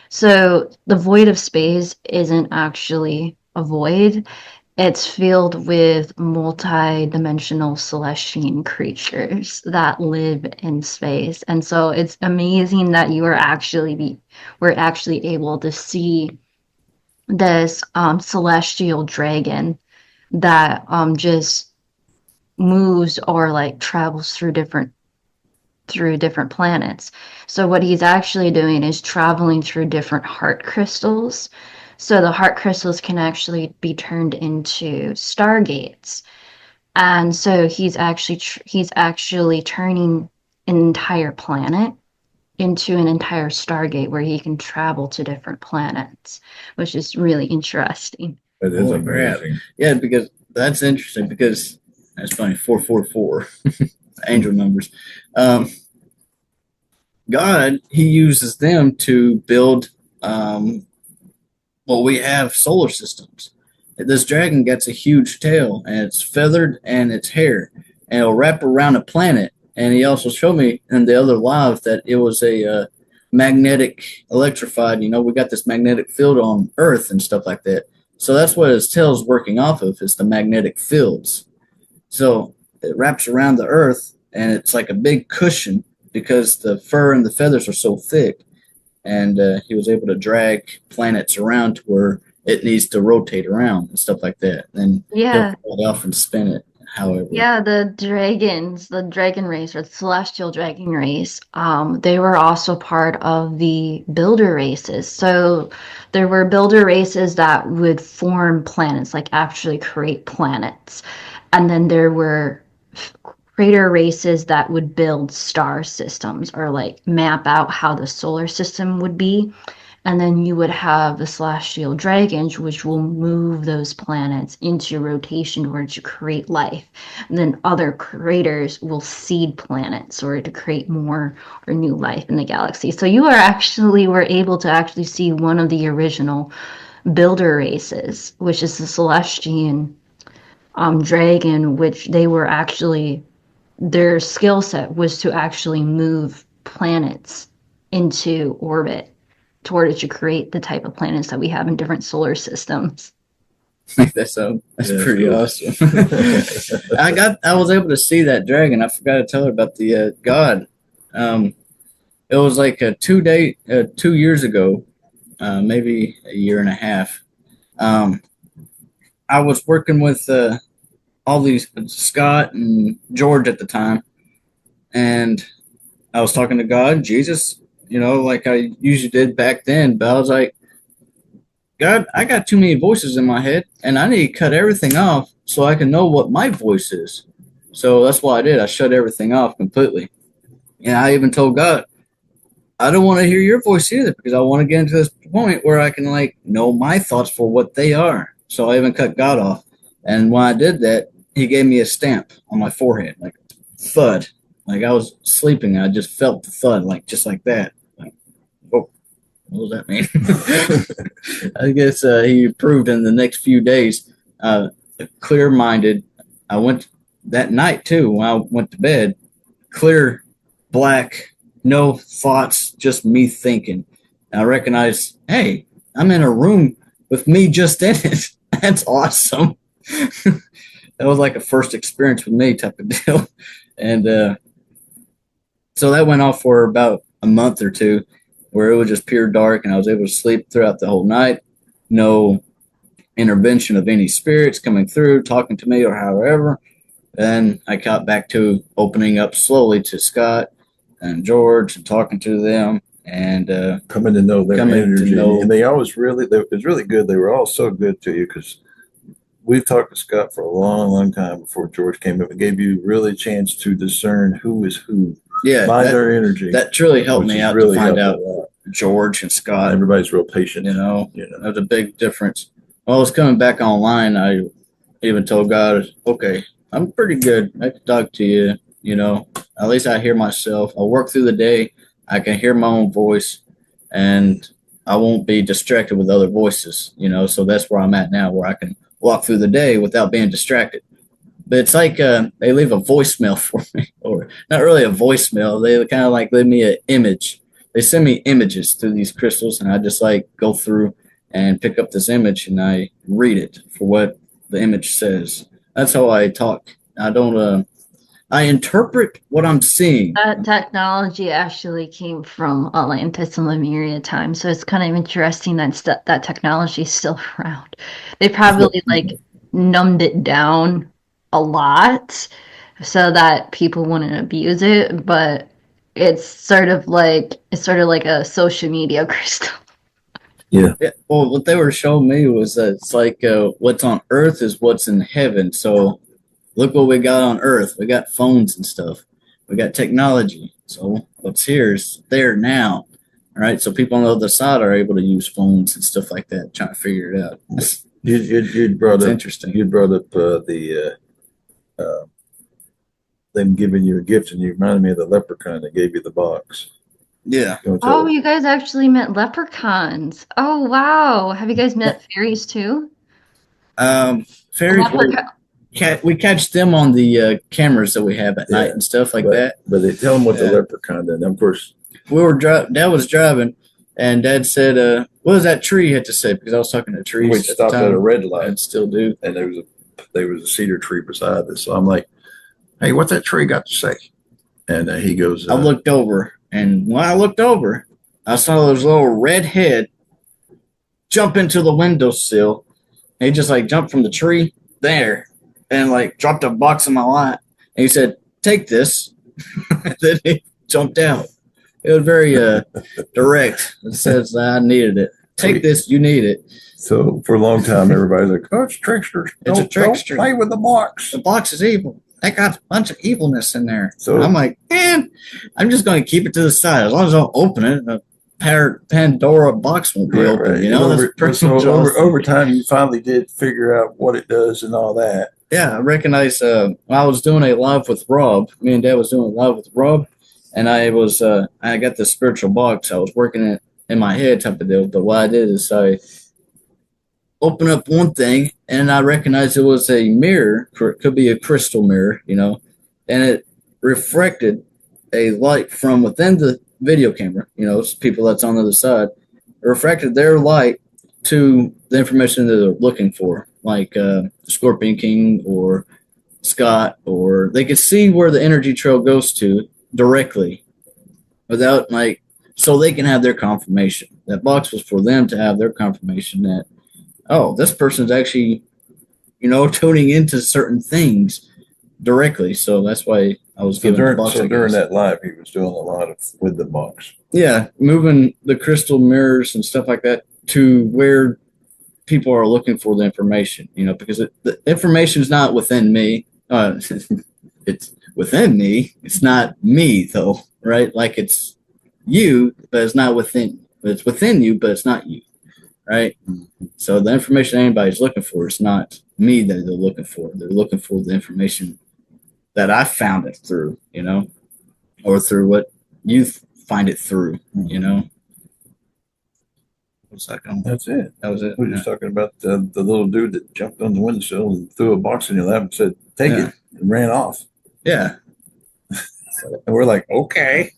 So the void of space isn't actually a void. It's filled with multi-dimensional celestial creatures that live in space. And so it's amazing that we're actually able to see this celestial dragon that just moves or like travels through different planets. So what he's actually doing is traveling through different heart crystals. So the heart crystals can actually be turned into stargates. And so he's actually turning an entire planet into an entire stargate where he can travel to different planets, which is really interesting. That is Holy crap. amazing. Yeah, because that's interesting because that's funny. 444 angel numbers. God, he uses them to build we have solar systems. This dragon gets a huge tail and it's feathered and it's hair and it'll wrap around a planet. And he also showed me in the other live that it was a magnetic electrified, we got this magnetic field on Earth and stuff like that. So that's what his tail is working off of, is the magnetic fields. So it wraps around the Earth and it's like a big cushion because the fur and the feathers are so thick. And he was able to drag planets around to where it needs to rotate around and stuff like that. And Yeah. he'll fly off and spin it. However, Yeah, the dragon race or the celestial dragon race, they were also part of the builder races. So there were builder races that would form planets, like actually create planets. And then there were creator races that would build star systems or like map out how the solar system would be. And then you would have the celestial dragons, which will move those planets into rotation in order to create life. And then other creators will seed planets or to create more or new life in the galaxy. So you were able to actually see one of the original builder races, which is the Celestian dragon, which they were actually their skill set was to actually move planets into orbit in order to create the type of planets that we have in different solar systems. That's pretty cool. awesome. I was able to see that dragon. I forgot to tell her about the god. It was like a 2 years ago, maybe a year and a half. I was working with all these Scott and George at the time, and I was talking to God, Jesus, like I usually did back then. But I was like, God, I got too many voices in my head, and I need to cut everything off so I can know what my voice is. So that's what I did. I shut everything off completely. And I even told God, I don't want to hear your voice either, because I want to get into this point where I can know my thoughts for what they are. So I even cut God off. And when I did that, he gave me a stamp on my forehead, like thud. Like I was sleeping, I just felt the thud, just like that. Like, oh, what does that mean? I guess he proved in the next few days, clear-minded. I went that night too when I went to bed, clear, black, no thoughts, just me thinking. And I recognized, hey, I'm in a room with me just in it. That's awesome. That was like a first experience with me type of deal. And so that went off for about a month or two, where it was just pure dark, and I was able to sleep throughout the whole night. No intervention of any spirits coming through, talking to me or however. Then I got back to opening up slowly to Scott and George and talking to them, and coming to know their energy. And they always it was really good. They were all so good to you, because we've talked to Scott for a long, long time before George came up and gave you really a chance to discern who is who. Yeah, by their energy. That truly helped me out to find out George and Scott. Everybody's real patient. That was a big difference. When I was coming back online, I even told God, okay, I'm pretty good. I can talk to you, at least I hear myself. I work through the day. I can hear my own voice, and I won't be distracted with other voices, so that's where I'm at now, where I can walk through the day without being distracted. But it's like they leave a voicemail for me, or not really a voicemail. They kind of leave me an image. They send me images through these crystals, and I just go through and pick up this image, and I read it for what the image says. That's how I talk. I don't. I interpret what I'm seeing. That technology actually came from Atlantis and Lemuria time, so it's kind of interesting that that technology is still around. They probably numbed it down a lot so that people wouldn't abuse it, but it's sort of like a social media crystal. Yeah. Well, what they were showing me was that it's what's on Earth is what's in heaven. So look what we got on Earth. We got phones and stuff. We got technology. So what's here is there now. All right. So people on the other side are able to use phones and stuff like that, trying to figure it out. You brought up interesting. You brought up them giving you a gift, and you reminded me of the leprechaun that gave you the box. Yeah. Oh, you guys actually met leprechauns. Oh, wow. Have you guys met fairies too? Fairies, we catch them on the cameras that we have at night and stuff like that. But they tell them what the leprechaun did. And of course, Dad was driving, and Dad said, what does that tree have to say? Because I was talking to trees. We stopped at a red light. And still do. And there was a cedar tree beside us. So I'm like, hey, what's that tree got to say? And he goes, I looked over, and when I looked over, I saw this little red head jump into the windowsill. And he just jumped from the tree there and dropped a box in my lap. And he said, take this. And then he jumped out. It was very direct. It says I needed it. Take this, you need it. So for a long time, everybody's like, oh, it's tricksters. It's a trickster. Don't play with the box. The box is evil. That got a bunch of evilness in there. So I'm like, man, I'm just going to keep it to the side. As long as I don't open it, the Pandora box won't be open. Right. Over time, you finally did figure out what it does and all that. Yeah, I recognize when I was doing a live with Rob, me and Dad was doing a live with Rob, and I got the spiritual box. I was working it in my head type of deal. But what I did is open up one thing, and I recognized it was a mirror. It could be a crystal mirror, and it reflected a light from within the video camera. It's people that's on the other side. It refracted their light to the information that they're looking for, like Scorpion King or Scott, or they could see where the energy trail goes to directly without so they can have their confirmation. That box was for them to have their confirmation that, oh, this person's actually, tuning into certain things directly. So that's why I was given the box. So during that live, he was doing a lot of with the box. Yeah, moving the crystal mirrors and stuff like that to where people are looking for the information, because the information is not within me. It's within me. It's not me, though, right? Like it's you, but it's not within. It's within you, but it's not you, right? So the information anybody's looking for is not me that they're looking for. They're looking for the information that I found it through, or through what you find it through, What's that going? That's it. That was it. We were just talking about the little dude that jumped on the windowsill and threw a box in your lap and said, "Take it," and ran off. Yeah. And we're like, okay,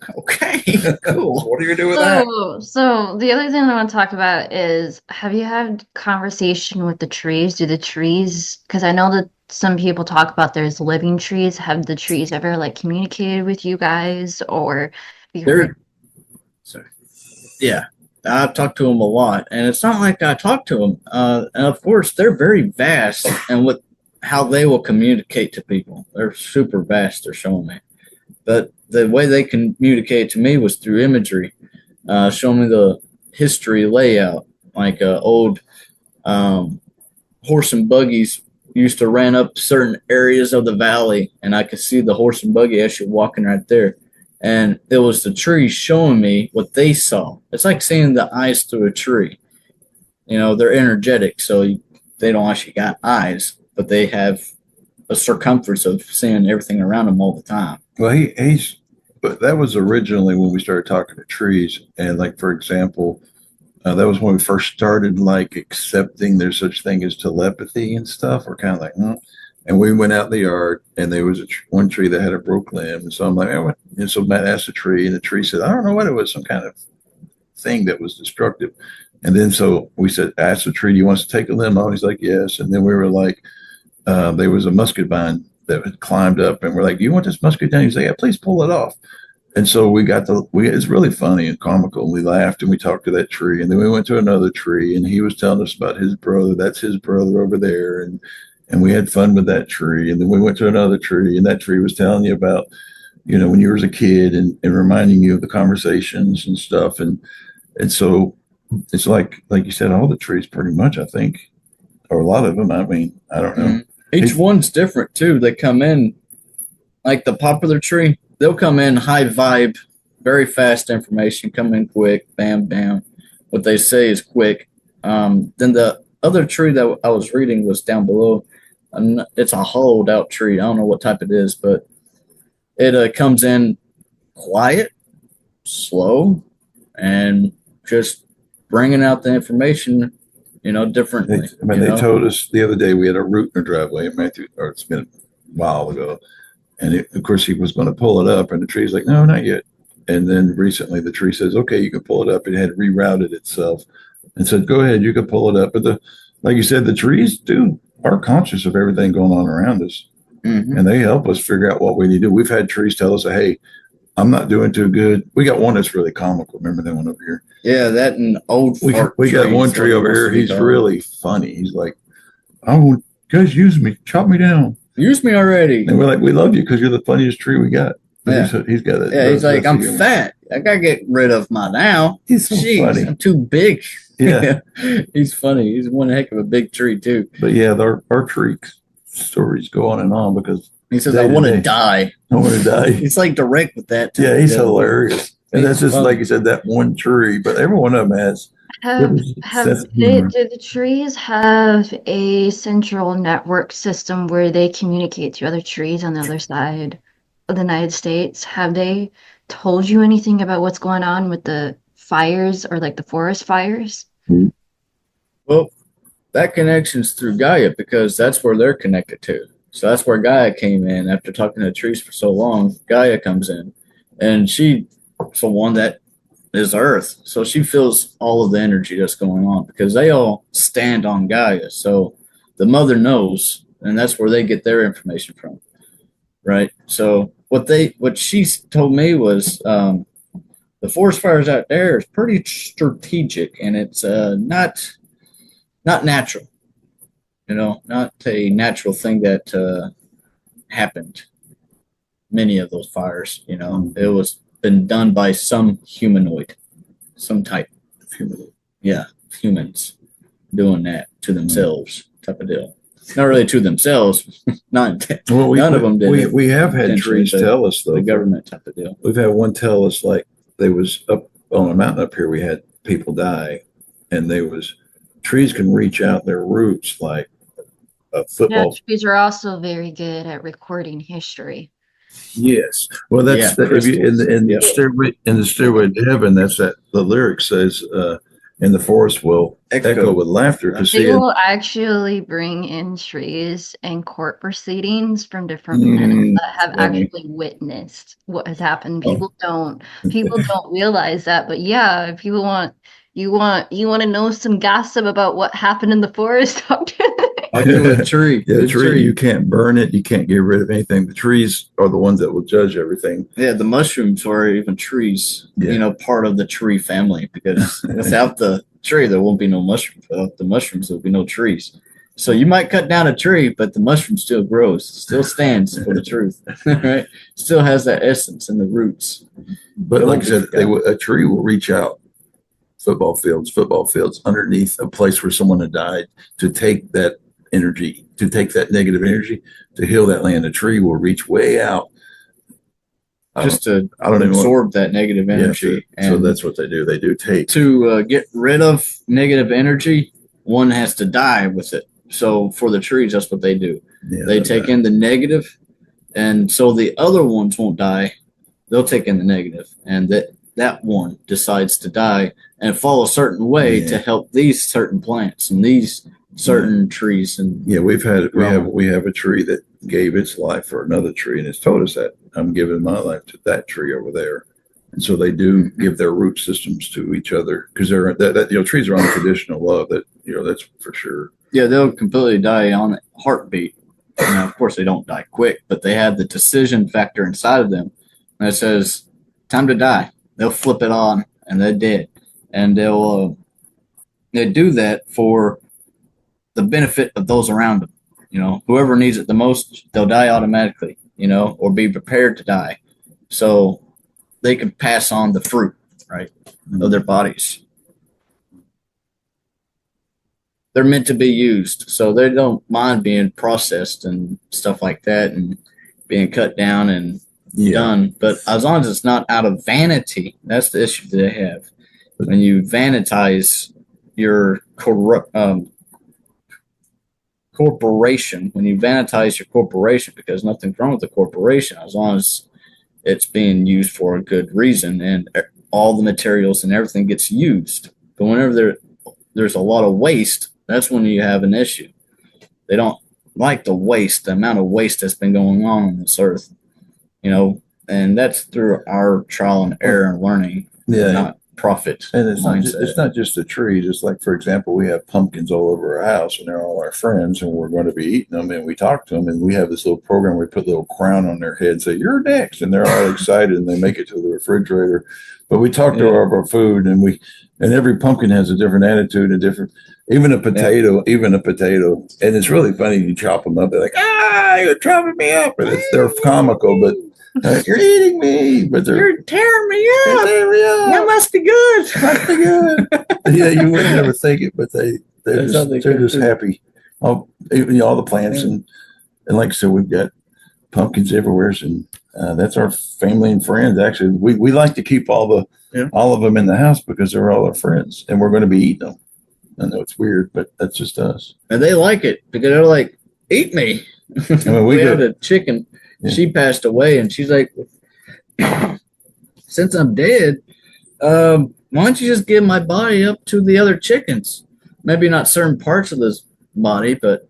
Cool. what are you gonna do with that? So the other thing I want to talk about is, have you had conversation with the trees? Do the trees, because I know that some people talk about there's living trees. Have the trees ever communicated with you guys, or have you heard? Sorry. Yeah. I've talked to them a lot, and it's not like I talk to them. And of course, they're very vast, and how they will communicate to people, they're super vast. They're showing me, but the way they communicated to me was through imagery, showing me the history layout, like old horse and buggies used to run up certain areas of the valley, and I could see the horse and buggy actually walking right there. And it was the trees showing me what they saw. It's like seeing the eyes through a tree. They're energetic, so they don't actually got eyes, but they have a circumference of seeing everything around them all the time. Well, but that was originally when we started talking to trees, and for example, that was when we first started accepting there's such thing as telepathy and stuff. We're kind of like, And we went out in the yard, and there was one tree that had a broke limb. And so I'm like, oh, and so Matt asked the tree, and the tree said, I don't know what it was, some kind of thing that was destructive. And then so we said, ask the tree, do you want us to take a limb on? He's like, yes. And then we were like, there was a musket vine that had climbed up, and we're like, do you want this musket down? He's like, yeah, please pull it off. And so it's really funny and comical. And we laughed and we talked to that tree. And then we went to another tree, and he was telling us about his brother. That's his brother over there. And we had fun with that tree. And then we went to another tree, and that tree was telling you about, when you were a kid and reminding you of the conversations and stuff. And so it's like you said, all the trees pretty much, I think, or a lot of them. I mean, I don't know. Each one's different too. They come in like the popular tree. They'll come in high vibe, very fast information, come in quick, bam, bam. What they say is quick. Then the other tree that I was reading was down below. It's a hollowed out tree. I don't know what type it is, but it comes in quiet, slow, and just bringing out the information, differently. They told us the other day we had a root in our driveway, Matthew, or it's been a while ago. And of course, he was going to pull it up, and the tree's like, no, not yet. And then recently the tree says, okay, you can pull it up. It had rerouted itself and said, go ahead, you can pull it up. But like you said, the trees are conscious of everything going on around us. Mm-hmm. And they help us figure out what we need to do. We've had trees tell us, hey, I'm not doing too good. We got one that's really comical. Remember that one over here? Yeah, that and old. We got one tree over here. He's really funny. He's like, oh, guys, use me. Chop me down. Use me already. And we're like, we love you because you're the funniest tree we got. Yeah. He's got it. Yeah, he's like, I'm fat. I got to get rid of my now. He's so funny. I'm too big. Yeah. He's funny. He's one heck of a big tree, too. But yeah, our tree stories go on because he says, I want to die. I want to die. He's like direct with that. Yeah, he's hilarious. And that's just like you said, that one tree. But every one of them has. Do the trees have a central network system where they communicate to other trees on the other side of the United States? Have they told you anything about what's going on with the fires or the forest fires? Well, that connection's through Gaia because that's where they're connected to. So that's where Gaia came in after talking to the trees for so long. Gaia comes in, and she's the one that is Earth. So she feels all of the energy that's going on because they all stand on Gaia. So the mother knows, and that's where they get their information from, right? So what she told me was the forest fires out there is pretty strategic, and it's not natural. Not a natural thing that happened. Many of those fires, it was been done by some humanoid, some type of humanoid. Yeah, humans doing that to themselves, type of deal. Not really to themselves. Not Well, none of them did. We have had trees tell us though. The government type of deal. We've had one tell us like they was up on a mountain up here. We had people die, and trees can reach out their roots like a Yeah, football. trees are also very good at recording history. Yes. Well, that's if you, in Yep. the stairway to heaven. That's that the lyric says, "And the forest will echo with laughter." To see They it. will actually bring in trees and court proceedings from different planets that have actually witnessed what has happened. People don't realize that, but yeah, if you want to know some gossip about what happened in the forest, talk to A tree. Yeah, the tree. You can't burn it. You can't get rid of anything. The trees are the ones that will judge everything. Yeah, the mushrooms are even trees. Yeah. Part of the tree family because without the tree, there won't be no mushrooms. Without the mushrooms, there'll be no trees. So you might cut down a tree, but the mushroom still grows, still stands for the truth, right? Still has that essence and the roots. But like I said, a tree will reach out football fields underneath a place where someone had died to take that energy, to take that negative energy, to heal that land. A tree will reach way out just to absorb that negative energy. Yeah, so that's what they do. They do take to get rid of negative energy. One has to die with it. So for the trees, that's what they do. Yeah, they take in the negative, and so the other ones won't die. They'll take in the negative, and that one decides to die and fall a certain way to help these certain plants and these certain trees. And we have a tree that gave its life for another tree, and it's told us that I'm giving my life to that tree over there. And so they do give their root systems to each other because trees are unconditional love. That's for sure. Yeah, they'll completely die on heartbeat. Now, of course, they don't die quick, but they have the decision factor inside of them that says, "Time to die." They'll flip it on, and they're dead. And they do that for the benefit of those around them. Whoever needs it the most, they'll die automatically. Or be prepared to die, so they can pass on the fruit, right, of their bodies. They're meant to be used, so they don't mind being processed and stuff like that, and being cut down and done. But as long as it's not out of vanity, that's the issue that they have. When you vanitize your corporation, because nothing's wrong with the corporation as long as it's being used for a good reason and all the materials and everything gets used. But whenever there's a lot of waste, that's when you have an issue. They don't like the amount of waste that's been going on this earth, and that's through our trial and error and learning, not profit. And it's not just the trees. It's like, for example, we have pumpkins all over our house, and they're all our friends, and we're going to be eating them. And we talk to them, and we have this little program where we put a little crown on their head and say, "You're next," and they're all excited, and they make it to the refrigerator. But we talk to our food, and every pumpkin has a different attitude, even a potato, and it's really funny. You chop them up, they're like, you're chopping me up, and they're comical, but. You're eating me, but you're tearing me up. That must be good. Must be good. Yeah, you would never think it, but they're just happy. All the plants and like I said, we've got pumpkins everywhere, and that's our family and friends. Actually, we like to keep all of them in the house because they're all our friends, and we're going to be eating them. I know it's weird, but that's just us. And they like it because they're like, "Eat me." We had a chicken. Yeah. She passed away, and she's like, "Since I'm dead, why don't you just give my body up to the other chickens?" maybe not certain parts of his body, but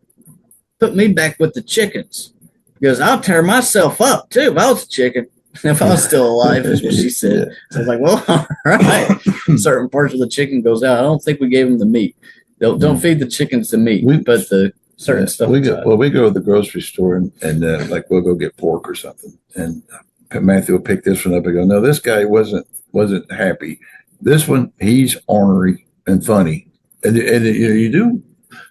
put me back with the chickens because I'll tear myself up too if I was a chicken. If I was still alive, is what she said. Yeah. So I was like, well, all right. Certain parts of the chicken goes out. I don't think we gave them the meat. Don't feed the chickens the meat, but the certain stuff. We go to the grocery store and like we'll go get pork or something, and Matthew will pick this one up and go, no, this guy wasn't happy. This one, he's ornery and funny, and you know you do.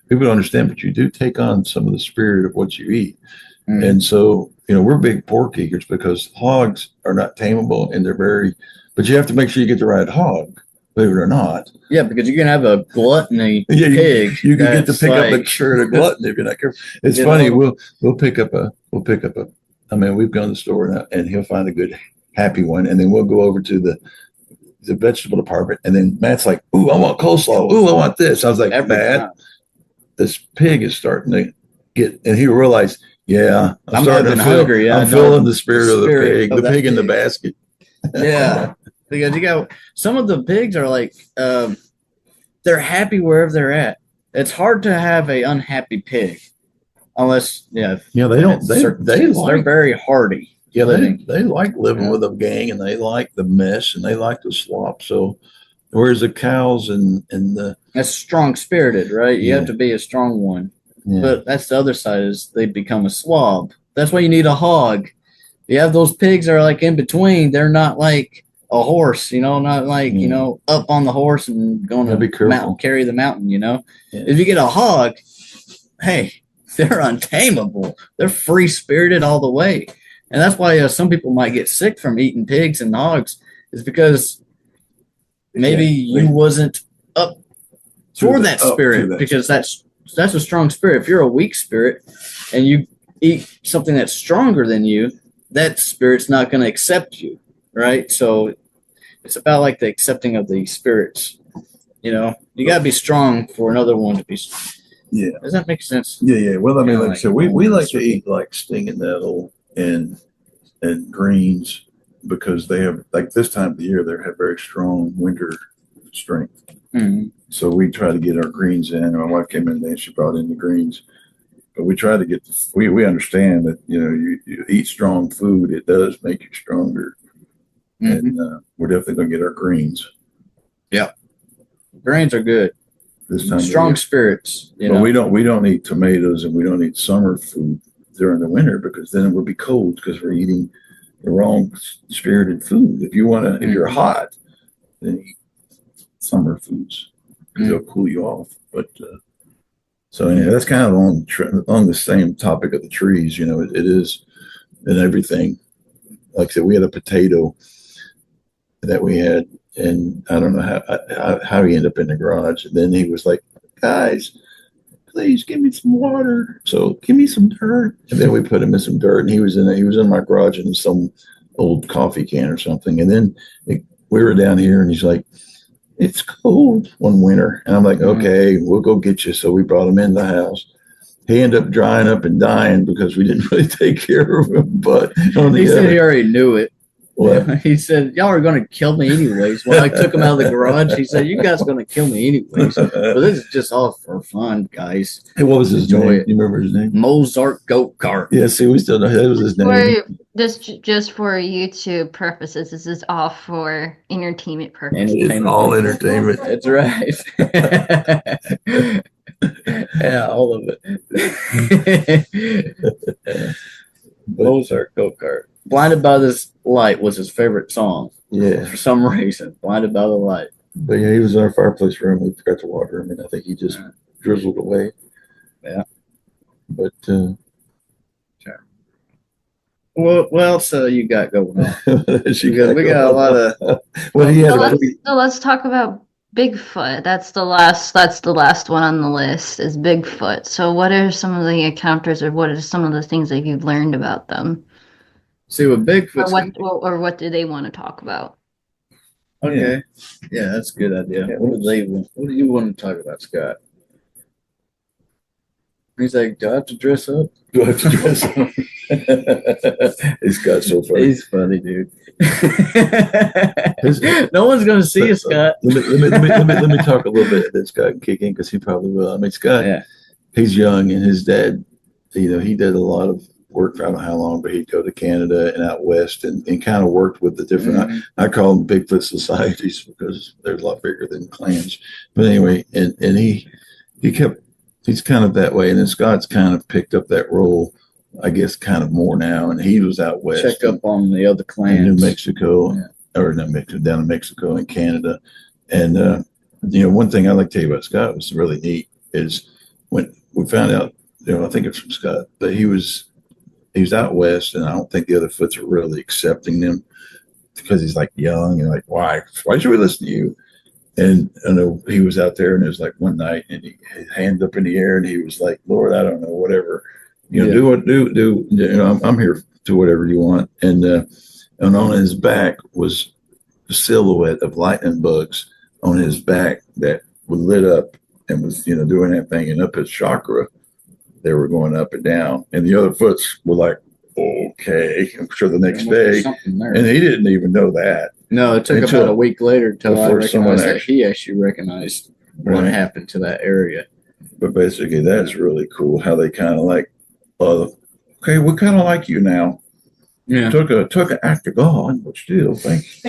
People don't understand, but you do take on some of the spirit of what you eat. Mm. And so, you know, we're big pork eaters because hogs are not tameable and they're very, but you have to make sure you get the right hog, believe it or not. Yeah, because you can have a gluttony Yeah, pig. You can get to pick up like, the shirt of glutton if you're not careful. It's funny. We'll pick up a, I mean, we've gone to the store and he'll find a good happy one. And then we'll go over to the vegetable department. And then Matt's like, ooh, I want coleslaw. Ooh, I want this. I was like, Matt, this pig is starting to get, and he realized, yeah, I'm starting to feel hungry. Yeah, I'm feeling the spirit of the pig in the basket. Yeah, because you got some of the pigs are like, they're happy wherever they're at. It's hard to have a unhappy pig, unless they don't. They're very hardy. Yeah, they like living with a gang, and they like the mess, and they like the slop. So, whereas the cows and the that's strong spirited, right? You have to be a strong one. Yeah. But that's the other side is they become a swab. That's why you need a hog. You have those pigs that are like in between. They're not like a horse, you know, not like, you know, up on the horse and going to carry the mountain, you know. Yeah. If you get a hog, hey, they're untamable. They're free spirited all the way. And that's why some people might get sick from eating pigs and hogs is because maybe you wasn't up for that spirit because that's a strong spirit. If you're a weak spirit and you eat something that's stronger than you, that spirit's not going to accept you, right? So it's about like the accepting of the spirits. You know, you got to be strong for another one to be. Yeah. Does that make sense? Yeah. Well, I mean, like I said, we like to eat like stinging nettle and greens because they have, like this time of the year, they have very strong winter strength. Mm-hmm. So we try to get our greens in. My wife came in today and she brought in the greens. But we try to get, we understand that, you know, you eat strong food, it does make you stronger. Mm-hmm. And we're definitely going to get our greens. Yeah. Greens are good. This time strong spirits. But we don't eat tomatoes and we don't eat summer food during the winter because then it would be cold because we're eating the wrong spirited food. If you want to, if you're hot, then eat summer foods because they'll cool you off. But so anyway, that's kind of on the same topic of the trees. You know, it is and everything. Like I said, we had a potato that we had, and I don't know how he ended up in the garage. And then he was like, "Guys, please give me some water." So give me some dirt. And then we put him in some dirt, and he was in my garage in some old coffee can or something. And then we were down here, and he's like, "It's cold one winter." And I'm like, "Okay, we'll go get you." So we brought him in the house. He ended up drying up and dying because we didn't really take care of him. But he said he already knew it. What? He said, "Y'all are going to kill me anyways." When I took him out of the garage, he said, "You guys are going to kill me anyways." But this is just all for fun, guys. Hey, what was his name? You remember his name? Mozart Goat Cart. Yeah, see, we still know that was his name. Just for YouTube purposes, this is all for entertainment purposes. It's all entertainment. That's right. Yeah, all of it. Mozart Goat Cart. Blinded by This Light was his favorite song. Yeah. For some reason. Blinded by the Light. But yeah, he was in our fireplace room. We forgot to water him, and I think he just drizzled away. Yeah. But what else you got going on? we got a lot of so let's talk about Bigfoot. That's the last one on the list is Bigfoot. So what are some of the encounters or what are some of the things that you've learned about them? See what Bigfoot or what do they want to talk about? Okay. Yeah, that's a good idea. Yeah, what do you want to talk about, Scott? He's like, do I have to dress up? Do I have to dress up? It's got so funny. He's funny, dude. His- No one's gonna see you, Scott. Let me talk a little bit that Scott can kick in because he probably will. I mean, Scott, Yeah. he's young, and his dad, he did a lot of work for I don't know how long, but he'd go to Canada and out west and kind of worked with the different. Mhm. I call them Bigfoot societies because they're a lot bigger than clans. But anyway, and he kept he's kind of that way, and then Scott's kind of picked up that role, I guess, kind of more now. And he was out west, Check up on the other in clans. New Mexico, Yeah. or not Mexico, down in Mexico and Canada. And one thing I like to tell you about Scott was really neat is when we found out, I think it's from Scott, but he was out west, and I don't think the other Foots are really accepting them because he's like young and like, why should we listen to you? And I know he was out there, and it was like one night, and he his hand up in the air, and he was like, "Lord, I don't know, whatever, Yeah. do what do. I'm here to whatever you want." And on his back was a silhouette of lightning bugs on his back that was lit up and was doing that thing, and up his chakra, they were going up and down, and the other Foots were like, "Okay." I'm sure the next day, Something there. and he didn't even know that. No, it took Until- about a week later until I before someone recognized that he actually recognized what Right. happened to that area. But basically, that's really cool how they kind of like, okay, we kind of like you now. Yeah. Took an act of God, but still, thanks.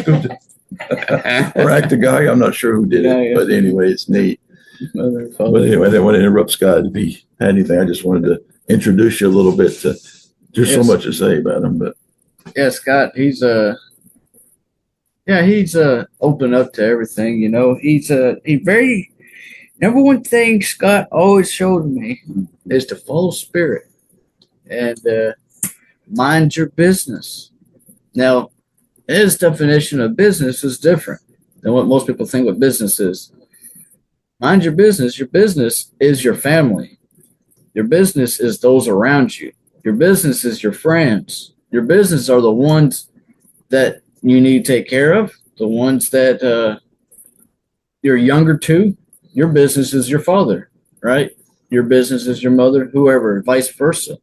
Or act of guy, I'm not sure who did it, Yeah. but anyway, it's neat. But anyway, I didn't want to interrupt Scott if he had anything. I just wanted to introduce you a little bit to. There's so Yes. much to say about him, but Yeah, Scott, he's open up to everything, he very number one thing Scott always showed me is to follow spirit and mind your business. Now, his definition of business is different than what most people think what business is. Mind your business. Your business is your family. Your business is those around you. Your business is your friends. Your business are the ones that you need to take care of, the ones that you're younger to. Your business is your father, right? Your business is your mother, whoever, vice versa.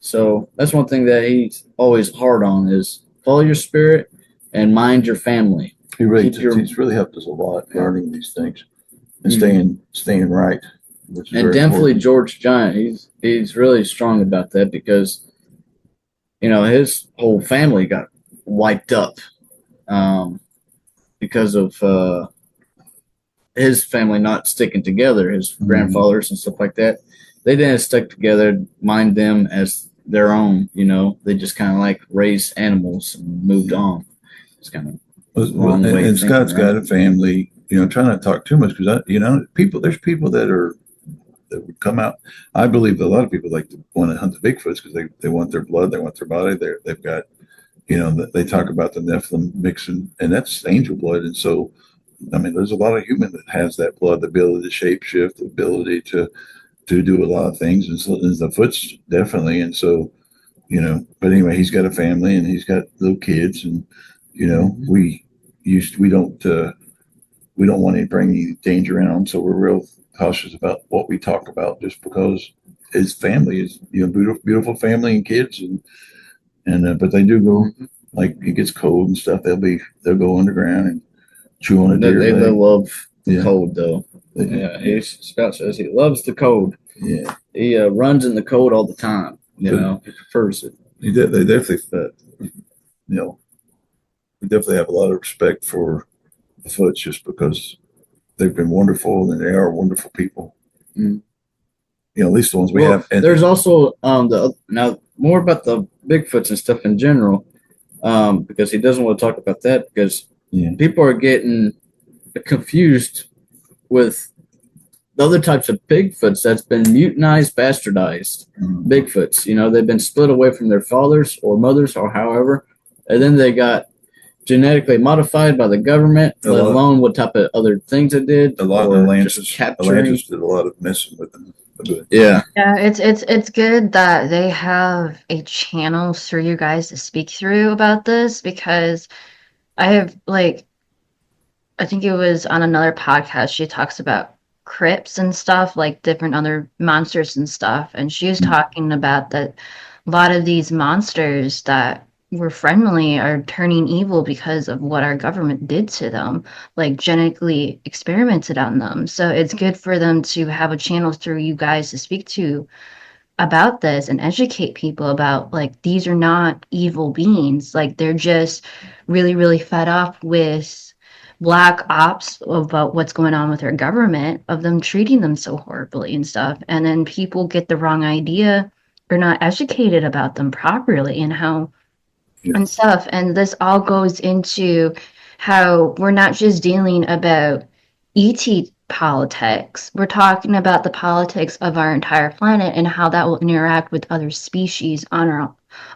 So that's one thing that he's always hard on is follow your spirit and mind your family. he really Keep your- he's really helped us a lot learning these things and Mhm. staying right. Which is And very definitely important. George Giant, he's really strong about that because his whole family got wiped up because of his family not sticking together. His grandfathers and stuff like that, they didn't stick together, mind them as their own. They just kind of like raised animals and moved on. It's kind of wrong way of And Scott's thinking, got a family. Trying not to talk too much because there's people that would come out. I believe that a lot of people like to want to hunt the Bigfoots because they want their blood, they want their body. They've got, they talk about the Nephilim mixing, and that's angel blood. And so, I mean, there's a lot of human that has that blood, the ability to shapeshift, the ability to do a lot of things, and so and the Foots definitely. And so, but anyway, he's got a family and he's got little kids, and we don't want to bring any danger in them, so we're real cautious about what we talk about, just because his family is beautiful, beautiful family and kids, and but they do go like it gets cold and stuff. They'll go underground and chew on a deer they leg. love the Yeah. cold though. Scott says he loves the cold. Yeah, He runs in the cold all the time. He prefers it. they definitely, we definitely have a lot of respect for the Foots just because they've been wonderful and they are wonderful people. Mm. At least the ones we have. And there's also now more about the Bigfoots and stuff in general, because he doesn't want to talk about that because people are getting confused with the other types of Bigfoots that's been mutinized, bastardized. Bigfoots, they've been split away from their fathers or mothers or however, and then they got genetically modified by the government, let alone what type of other things it did. A lot of the Atlantis did a lot of messing with them. Yeah. Yeah, it's good that they have a channel for you guys to speak through about this because I have I think it was on another podcast she talks about crypts and stuff, like different other monsters and stuff. And she was talking about that a lot of these monsters that were friendly are turning evil because of what our government did to them, like genetically experimented on them. So it's good for them to have a channel through you guys to speak to about this and educate people about like these are not evil beings. Like they're just really, really fed up with black ops about what's going on with our government, of them treating them so horribly and stuff. And then people get the wrong idea or not educated about them properly and how Yeah. and stuff. And this all goes into how we're not just dealing about ET politics. We're talking about the politics of our entire planet and how that will interact with other species on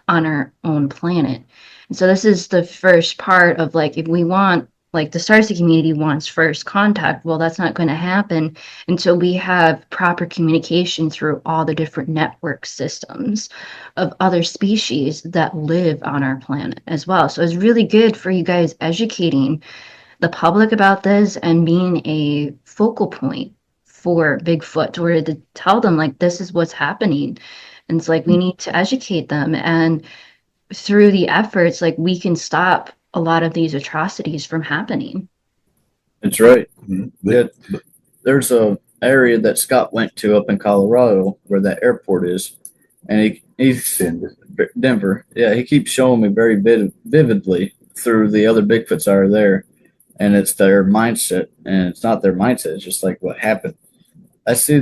our own planet. And so this is the first part of like if we want like the Starseed community wants first contact, well, that's not going to happen until we have proper communication through all the different network systems of other species that live on our planet as well. So it's really good for you guys educating the public about this and being a focal point for Bigfoot or to tell them like this is what's happening. And it's like we need to educate them. And through the efforts, like we can stop a lot of these atrocities from happening. That's right. Mhm. Yeah, there's a area that Scott went to up in Colorado where that airport is, and he's Denver. Denver. Yeah, he keeps showing me very vividly through the other Bigfoots that are there, and it's their mindset, and it's not their mindset. It's just like what happened. I see a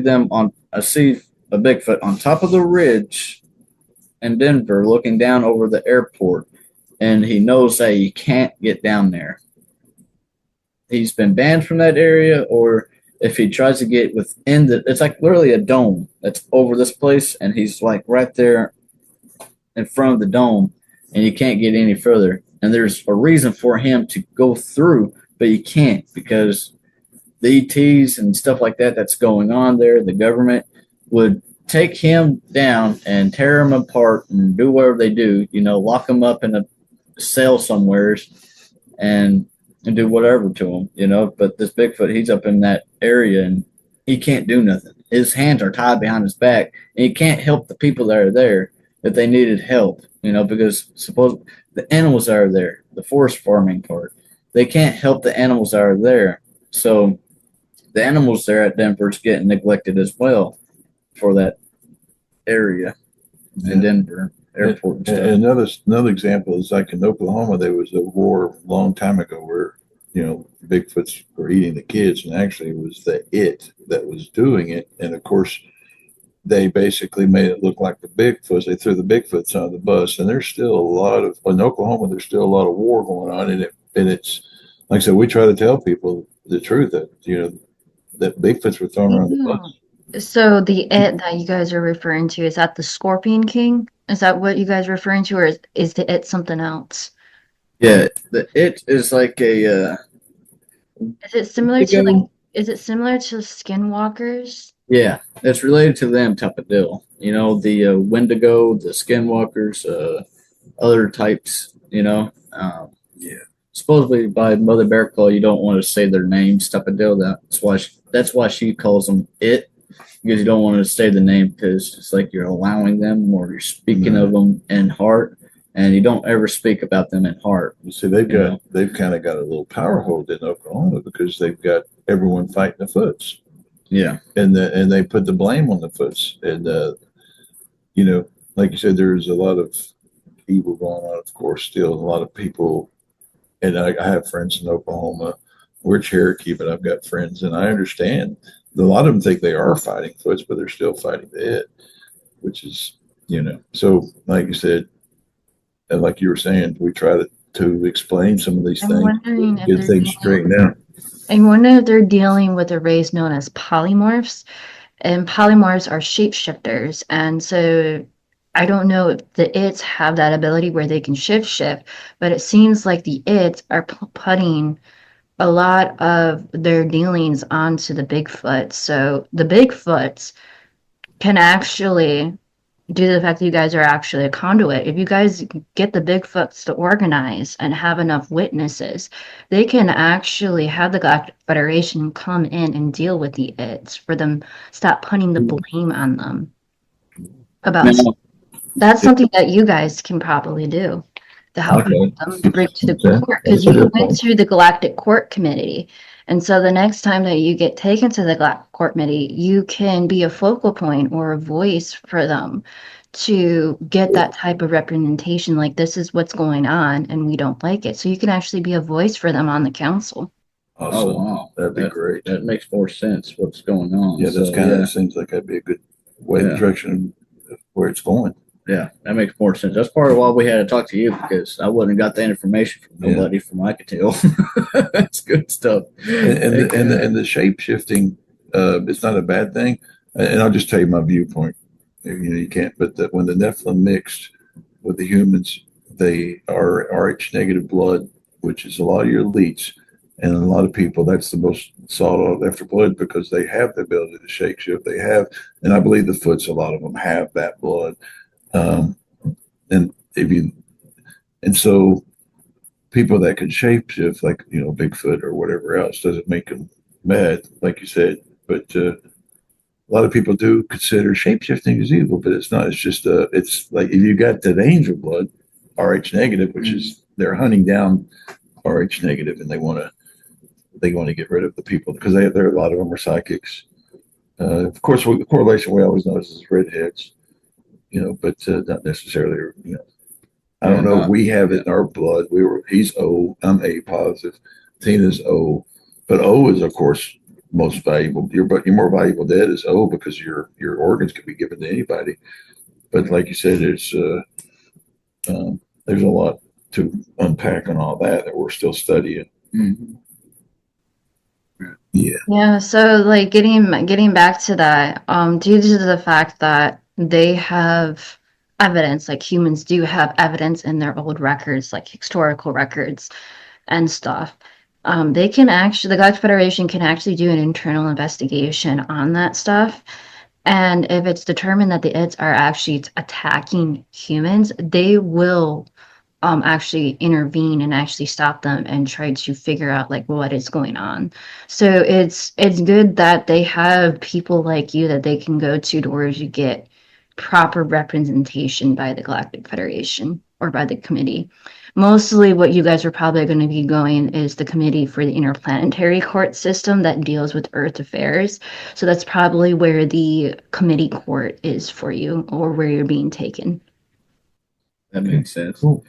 Bigfoot on top of the ridge in Denver, looking down over the airport, and he knows that he can't get down there. He's been banned from that area, or if he tries to get within it's like literally a dome that's over this place, and he's like right there in front of the dome, and you can't get any further. And there's a reason for him to go through, but you can't because the ETs and stuff like that that's going on there, the government would take him down and tear him apart and do whatever they do, lock him up in a cell somewhere and do whatever to him. But this Bigfoot, he's up in that area and he can't do nothing. His hands are tied behind his back and he can't help the people that are there if they needed help, because suppose the animals that are there, the forest farming part, they can't help the animals that are there. So the animals there at Denver's getting neglected as well for that area in Denver airport and stuff. Another example is like in Oklahoma, there was a war a long time ago where Bigfoots were eating the kids, and actually it was that was doing it. And of course, they basically made it look like the Bigfoots. They threw the Bigfoots on the bus, and there's still a lot of in Oklahoma. There's still a lot of war going on, and it's like I said, we try to tell people the truth that that Bigfoots were thrown around the bus. So the it that you guys are referring to, is that the Scorpion King? Is that what you guys are referring to, or is the it something else? Yeah, it is like a Is it similar to like is it similar to skinwalkers? yeah, it's related to them type of deal. The Wendigo, the Skinwalkers, other types. Yeah. Supposedly by Mother Bear Claw, you don't want to say their names type of deal. That's why she calls them it, because you don't want to say the name because it's like you're allowing them or you're speaking of them in heart, and you don't ever speak about them in heart. So they've kind of got a little power hold in Oklahoma because they've got everyone fighting the Foots. Yeah, and they put the blame on the Foots, and like you said, there's a lot of evil going on. Of course, still a lot of people, and I have friends in Oklahoma. We're Cherokee, but I've got friends, and I understand. A lot of them think they are fighting Foots, but they're still fighting the it, which is So, like you said, and like you were saying, we try to explain some of these I'm things, wondering if get they're things straightened out. I wonder if they're dealing with a race known as polymorphs, and polymorphs are shapeshifters. And so I don't know if the its have that ability where they can shift, but it seems like the its are putting a lot of their dealings onto the Bigfoot. So the Bigfoots can actually due to the fact that you guys are actually a conduit, if you guys get the Bigfoots to organize and have enough witnesses, they can actually have the Galactic Federation come in and deal with the Ids for them, stop putting the blame on them about Now, that's something that you guys can probably do to help Okay. them bring to the Okay. court because That's a you good went point. to the Galactic Court Committee. And so the next time that you get taken to the Galactic Court Committee, you can be a focal point or a voice for them to get that type of representation. Like, this is what's going on and we don't like it. So you can actually be a voice for them on the council. oh Awesome. wow, That'd be great. that makes more sense. What's going on? Yeah, that's So, kind of, yeah, it seems like that'd be a good way, Yeah. direction of where it's going. yeah, that makes more sense. That's part of why we had to talk to you because I wouldn't have got the information from nobody from I could tell. That's good stuff. And the shape shifting, it's not a bad thing. And I'll just tell you my viewpoint. You know, you can't, but that when the Nephilim mixed with the humans, they are Rh negative blood, which is a lot of your elites and a lot of people. That's the most sought after blood because they have the ability to shape shift. They have, and I believe the Foots, a lot of them have that blood. Um, and if you, and so people that can shapeshift, like Bigfoot or whatever else, doesn't make them bad, like you said. But a lot of people do consider shapeshifting as evil, but it's not. It's just it's like if you got that angel blood, Rh negative, which is they're hunting down Rh negative, and they want to get rid of the people because there a lot of them are psychics. Of course, the correlation we always notice is redheads, but not necessarily. I don't know. We have it in our blood. He's O. I'm A positive. Tina's O, but O is of course most valuable. Your more valuable dead is O because your organs can be given to anybody. But like you said, there's a lot to unpack on all that we're still studying. Mhm. Yeah. Yeah, so like getting back to that, due to the fact that they have evidence, like humans do have evidence in their old records, like historical records and stuff, they can actually, the Galactic Federation can actually do an internal investigation on that stuff. And if it's determined that the Ids are actually attacking humans, they will actually intervene and actually stop them and try to figure out like what is going on. So it's good that they have people like you that they can go to where you get proper representation by the Galactic Federation or by the committee. Mostly what you guys are probably going to be going is the committee for the interplanetary court system that deals with Earth affairs. So that's probably where the committee court is for you or where you're being taken. That makes sense. Cool.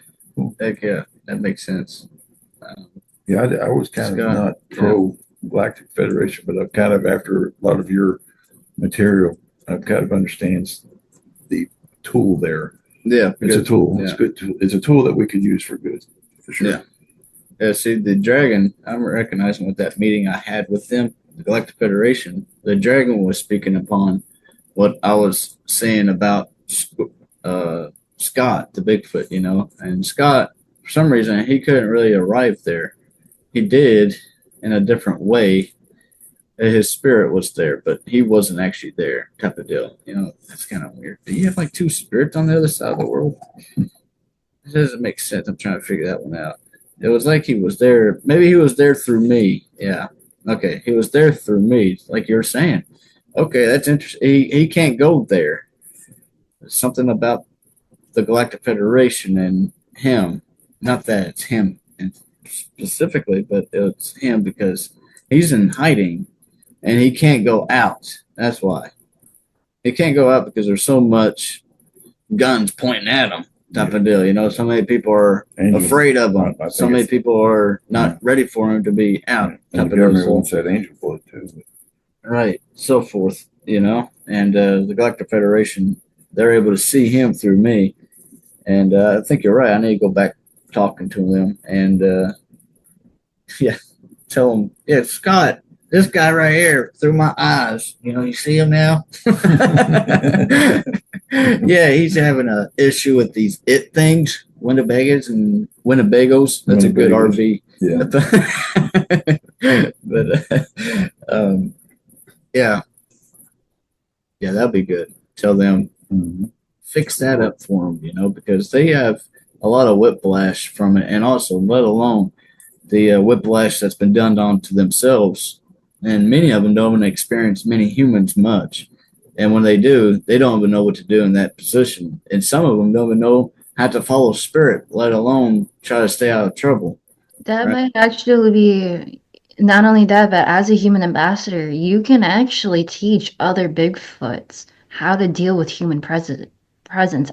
Heck yeah, that makes sense. Um, Yeah, I was kind of not pro Galactic Federation, but I've kind of, after a lot of your material, I've kind of understands the tool there. Yeah, It's a tool. It's Yeah. good. It's a tool that we can use for good, for sure. Yeah. Yeah, see, the dragon, I'm recognizing with that meeting I had with them, the Galactic Federation, the dragon was speaking upon what I was saying about Scott, the Bigfoot, and Scott, for some reason, he couldn't really arrive there. He did in a different way. His spirit was there, but he wasn't actually there, type of deal. That's kind of weird. Do you have like two spirits on the other side of the world? It doesn't make sense. I'm trying to figure that one out. It was like he was there. Maybe he was there through me. Yeah. Okay. He was there through me, like you're saying. Okay, that's interesting. He can't go there. There's something about the Galactic Federation and him. Not that it's him specifically, but it's him because he's in hiding and he can't go out. That's why. He can't go out because there's so much guns pointing at him type of deal. So many people are afraid of him. So many people are not ready for him to be out. And the government wants that angel blood too. Right. So forth, and the Galactic Federation, they're able to see him through me. And I think you're right. I need to go back talking to them and, yeah, tell them, yeah, Scott, this guy right here through my eyes, you see him now? Yeah, he's having an issue with these things, Winnebagos and Winnebagos. That's a good RV. Yeah. But yeah, that'd be good. Tell them fix that up for them, you know, because they have a lot of whiplash from it, and also let alone the whiplash that's been done onto themselves. And many of them don't even experience many humans much. And when they do, they don't even know what to do in that position. And some of them don't even know how to follow spirit, let alone try to stay out of trouble. That Right? might actually be not only that, but as a human ambassador, you can actually teach other Bigfoots how to deal with human presence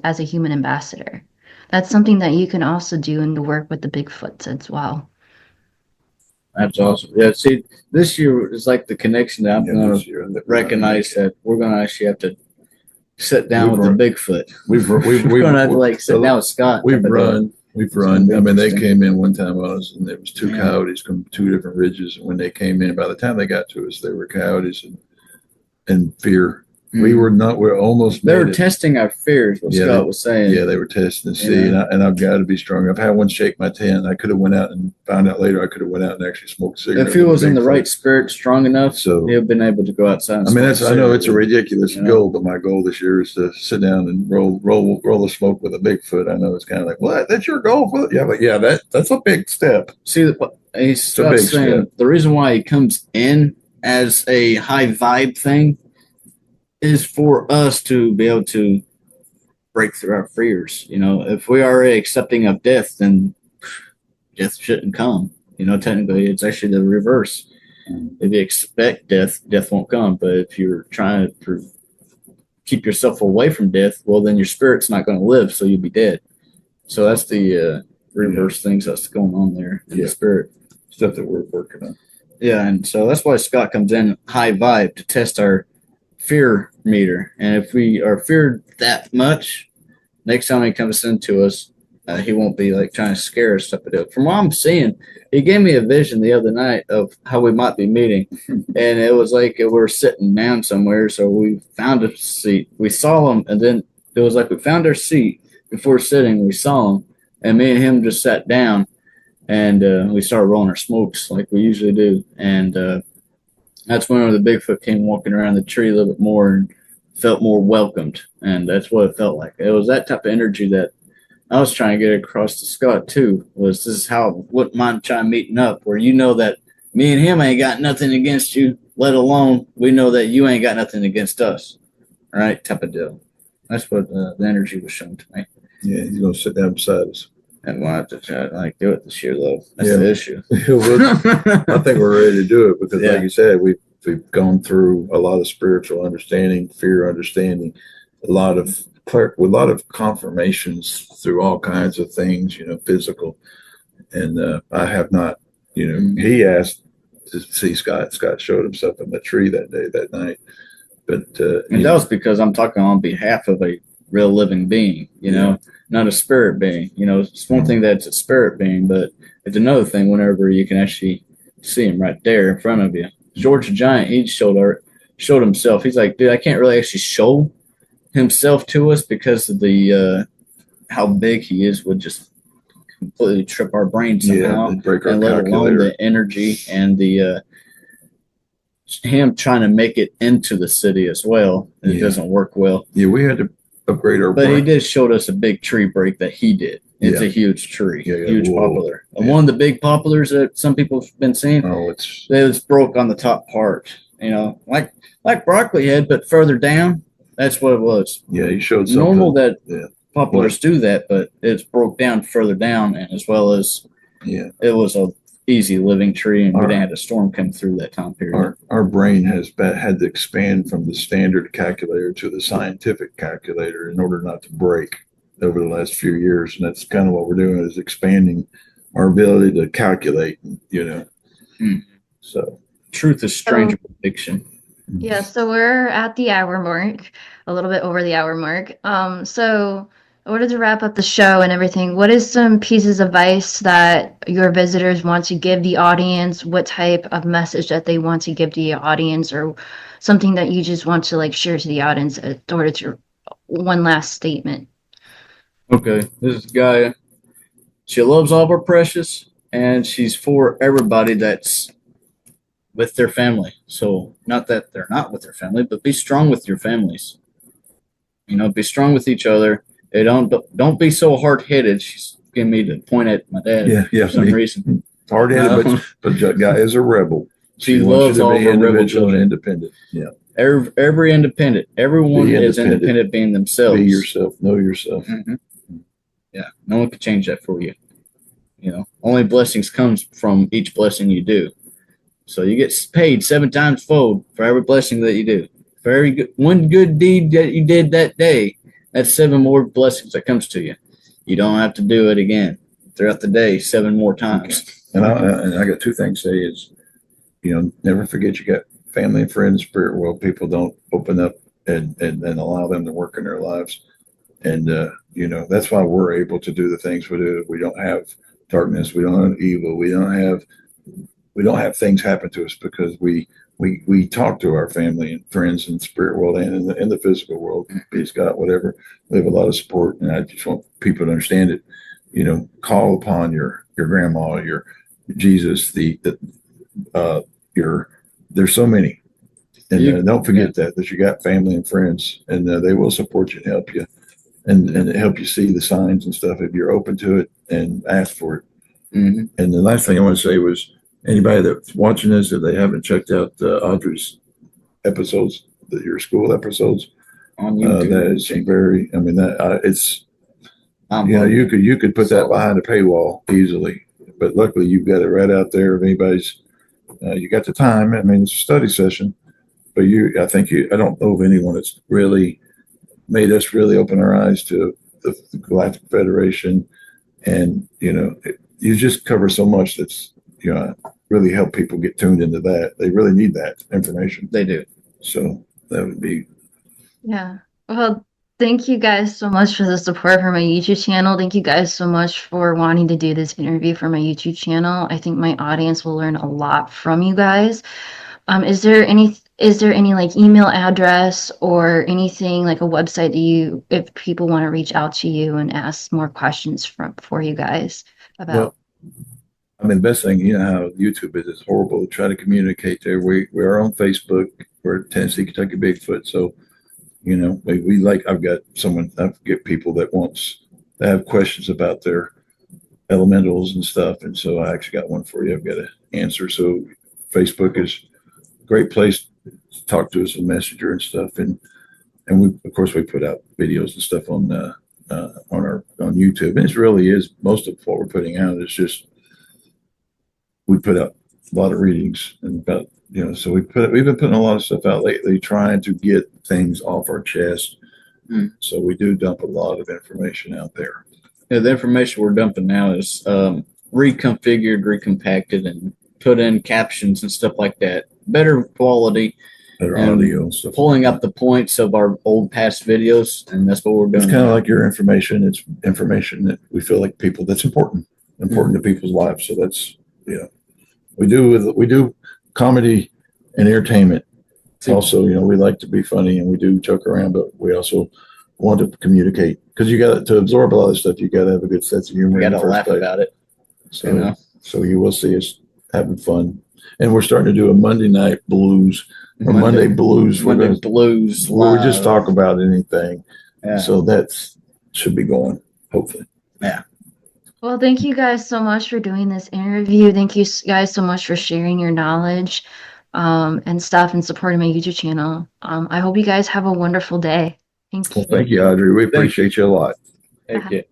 as a human ambassador. That's something that you can also do in the work with the Bigfoots as well. That's awesome. Yeah, see, this year is like the connection that I'm Yeah, going this to year that we're gonna recognize make it. that we're going to actually have to sit down We've with run, the Bigfoot. we've We're going to have to like sit down with Scott. we've type of deal. run, we've It's gonna run. be I mean, they interesting. came in one time on us, and there was two Yeah. coyotes from two different ridges. And when they came in, by the time they got to us, they were coyotes and fear. We were not. We're almost. They were made it. testing our fears. What Yeah, Scott was saying. Yeah, they were testing to see, Yeah. and I've got to be strong. I've had one shake my tent. I could have went out and found out later. I could have went out and actually smoked a cigarette. If he with a was in the Bigfoot. right spirit, strong enough, So he'd have been able to go outside. And I mean, smoke I know it's a cigarette, ridiculous you know? goal, but my goal this year is to sit down and roll the smoke with a Bigfoot. I know it's kind of like, what? That's your goal for it? Yeah, but yeah, that's a big step. See, he's It's a big saying step. the reason why he comes in as a high vibe thing is for us to be able to break through our fears. You know, if we are already accepting of death, then death shouldn't come. You know, technically, it's actually the reverse. If you expect death, death won't come. But if you're trying to keep yourself away from death, well, then your spirit's not going to live, so you'll be dead. So that's the reverse things that's going on there in the spirit. Stuff that we're working on. Yeah, and so that's why Scott comes in high vibe to test our fear meter. And if we are feared that much, next time he comes into us, he won't be like trying to scare us up. From what I'm seeing, he gave me a vision the other night of how we might be meeting, and it was like we're sitting down somewhere. So we found a seat. We saw him, and then it was like we found our seat before sitting. We saw him, and me and him just sat down, and we started rolling our smokes like we usually do. And that's when the Bigfoot came walking around the tree a little bit more and felt more welcomed. And that's what it felt like. It was that type of energy that I was trying to get across to Scott too. Was this is how I wouldn't mind trying meeting up, where you know that me and him ain't got nothing against you, let alone we know that you ain't got nothing against us, right? Type of deal. That's what the energy was shown to me. Yeah, he's gonna sit down beside us. And we'll have to try to like do it this year, though. That's the issue. I think we're ready to do it because, like you said, we've gone through a lot of spiritual understanding, fear understanding, a lot of confirmations through all kinds of things, you know, physical. And I have not, you know, he asked to see Scott. Scott showed himself in the tree that night. But and that was because I'm talking on behalf of a real living being, you know, not a spirit being. You know, it's one thing that it's a spirit being, but it's another thing whenever you can actually see him right there in front of you. George the Giant, he showed himself. He's like, dude, I can't really actually show himself to us because of the how big he is would just completely trip our brains somehow, and break our and let calculator. alone the energy and the him trying to make it into the city as well. It doesn't work well. Yeah, we had to upgrade our. But he did show us a big tree break that he did. It's a huge tree, huge poplar. And one of the big poplars that some people have been seeing, it was broke on the top part. You know, like broccoli head, but further down. That's what it was. Yeah, he showed something. Normal that poplars do that, but it's broke down further down, and as well as it was a easy living tree, and we didn't have a storm come through that time period. Our brain has had to expand from the standard calculator to the scientific calculator in order not to break over the last few years, and that's kind of what we're doing is expanding our ability to calculate. You know, so truth is stranger than fiction. Yeah, so we're at the hour mark, a little bit over the hour mark. So in order to wrap up the show and everything, what is some pieces of advice that your visitors want to give the audience? What type of message that they want to give to the audience, or something that you just want to like share to the audience in order to one last statement? Okay, this is Gaia. She loves all of her precious, and she's for everybody that's with their family. So not that they're not with their family, but be strong with your families. Be strong with each other. They don't be so hard headed. She's getting me to point at my dad Yeah. for some reason. Hard headed, but guy is a rebel. She wants loves you to all be her rebel individual and children. independent. Yeah. Every independent. Everyone Be is independent being themselves. Be yourself. Know yourself. Mm-hmm. Yeah. No one can change that for you. Only blessings comes from each blessing you do. So you get paid 7 times fold for every blessing that you do. For every one good deed that you did that day, that's 7 more blessings that comes to you. You don't have to do it again throughout the day 7 more times. And I got 2 things to say is, never forget you got family and friends, spirit world. People don't open up and allow them to work in their lives. And, that's why we're able to do the things we do. We don't have darkness. We don't have evil. We don't have things happen to us because we talk to our family and friends in the spirit world and in the physical world. Peace, God, whatever. We have a lot of support, and I just want people to understand it. Call upon your grandma, your Jesus, there's so many, and don't forget that you got family and friends, and they will support you and help you, and help you see the signs and stuff if you're open to it and ask for it. Mm-hmm. And the last thing I want to say was, anybody that's watching this, if they haven't checked out Audrey's episodes, your school episodes, on YouTube, that is very. I mean, it's. You could put that behind a paywall easily, but luckily you've got it right out there. If anybody's, you got the time. I mean, it's a study session, but I don't know of anyone that's really made us really open our eyes to the Galactic Federation, and you just cover so much that's really help people get tuned into that. They really need that information. They do. So that would be. Yeah. Well, thank you guys so much for the support for my YouTube channel. Thank you guys so much for wanting to do this interview for my YouTube channel. I think my audience will learn a lot from you guys. Is there any like email address or anything like a website that if people want to reach out to you and ask more questions for you guys about? Well, I mean, the best thing, how YouTube is, it's horrible to try to communicate there. We're on Facebook. We're Tennessee, Kentucky Bigfoot. So, I get people that have questions about their elementals and stuff. And so I actually got one for you. I've got an answer. So Facebook is a great place to talk to us on Messenger and stuff. And of course we put out videos and stuff on YouTube. And it really is, most of what we're putting out is just, we put out a lot of readings and about, so we've been putting a lot of stuff out lately, trying to get things off our chest. So we do dump a lot of information out there. Yeah, the information we're dumping now is reconfigured, recompacted, and put in captions and stuff like that. Better quality. Better audio and stuff. Pulling up the points of our old past videos, and that's what we're doing. It's kind of like your information. It's information that we feel like that's important to people's lives. So that's, we do comedy and entertainment. Also, we like to be funny and we do joke around, but we also want to communicate, because you got to absorb a lot of stuff. You got to have a good sense of humor. You got to laugh about it. So you will see us having fun, and we're starting to do a Monday night blues or Monday blues. Monday blues. Where we just talk about anything. Yeah. So should be going, hopefully. Yeah. Well, thank you guys so much for doing this interview. Thank you guys so much for sharing your knowledge and stuff and supporting my YouTube channel. I hope you guys have a wonderful day. Thank you. Well, thank you, Audrey. We appreciate you a lot. Thank you.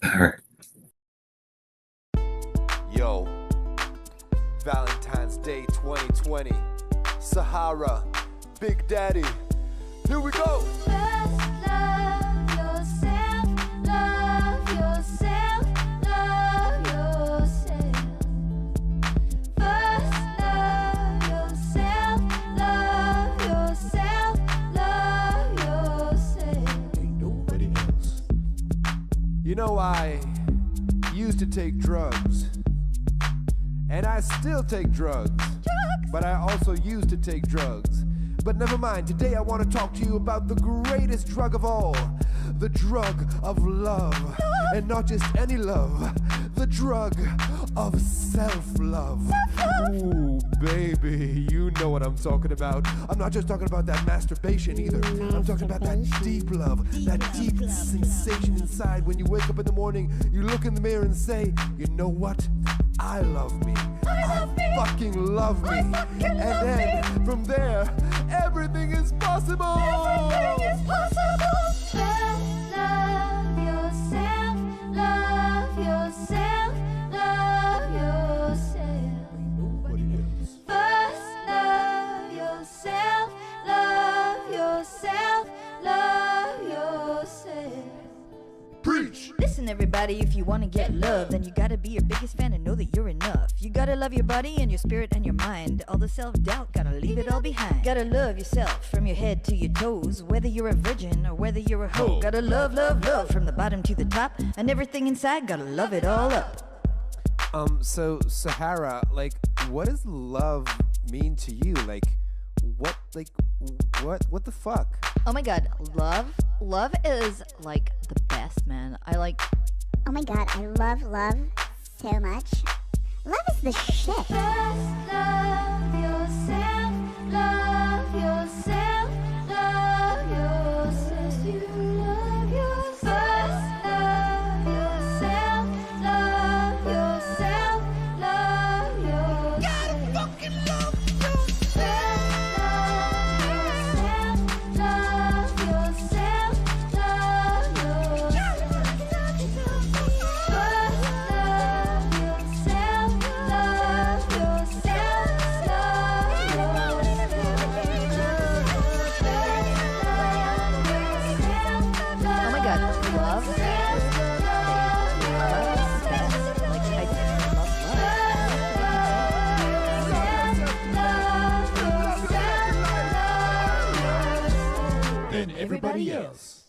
All right. Yo, Valentine's Day 2020, Sahara, Big Daddy. Here we go. I used to take drugs, and I still take drugs, but I also used to take drugs. But never mind, today I want to talk to you about the greatest drug of all, the drug of love. And not just any love, the drug of self-love. Ooh, baby, you know what I'm talking about. I'm not just talking about that masturbation either. I'm talking about that deep love, that deep sensation inside when you wake up in the morning, you look in the mirror and say, you know what? I love me. I fucking love me. And then from there, everything is possible. Everything is possible. First, love yourself. Love yourself. Love yourself. Nobody else. First, love yourself. Love yourself. Love yourself. Preach. Listen, everybody, if you want to get love, then you gotta be your biggest fan and know that you're enough. You gotta love your body and your spirit and your mind. All the self-doubt, gotta leave it all behind. Gotta love yourself from your head to your toes, whether you're a virgin or whether you're a hoe. Gotta love, love, love from the bottom to the top, and everything inside, gotta love it all up. So Sahara, like, what does love mean to you? Like, what the fuck? Oh my god, love is like the best, man. Oh my god, I love so much. Love is the shit. First, love yourself. Love yourself. Love yourself. You love yourself. First, love yourself. Love yourself. Love yourself. Gotta fucking love yourself. First, love yourself. Love yourself. Love yourself. First, love yourself. Love yourself. Oh my god, love is like I love love. Than everybody else.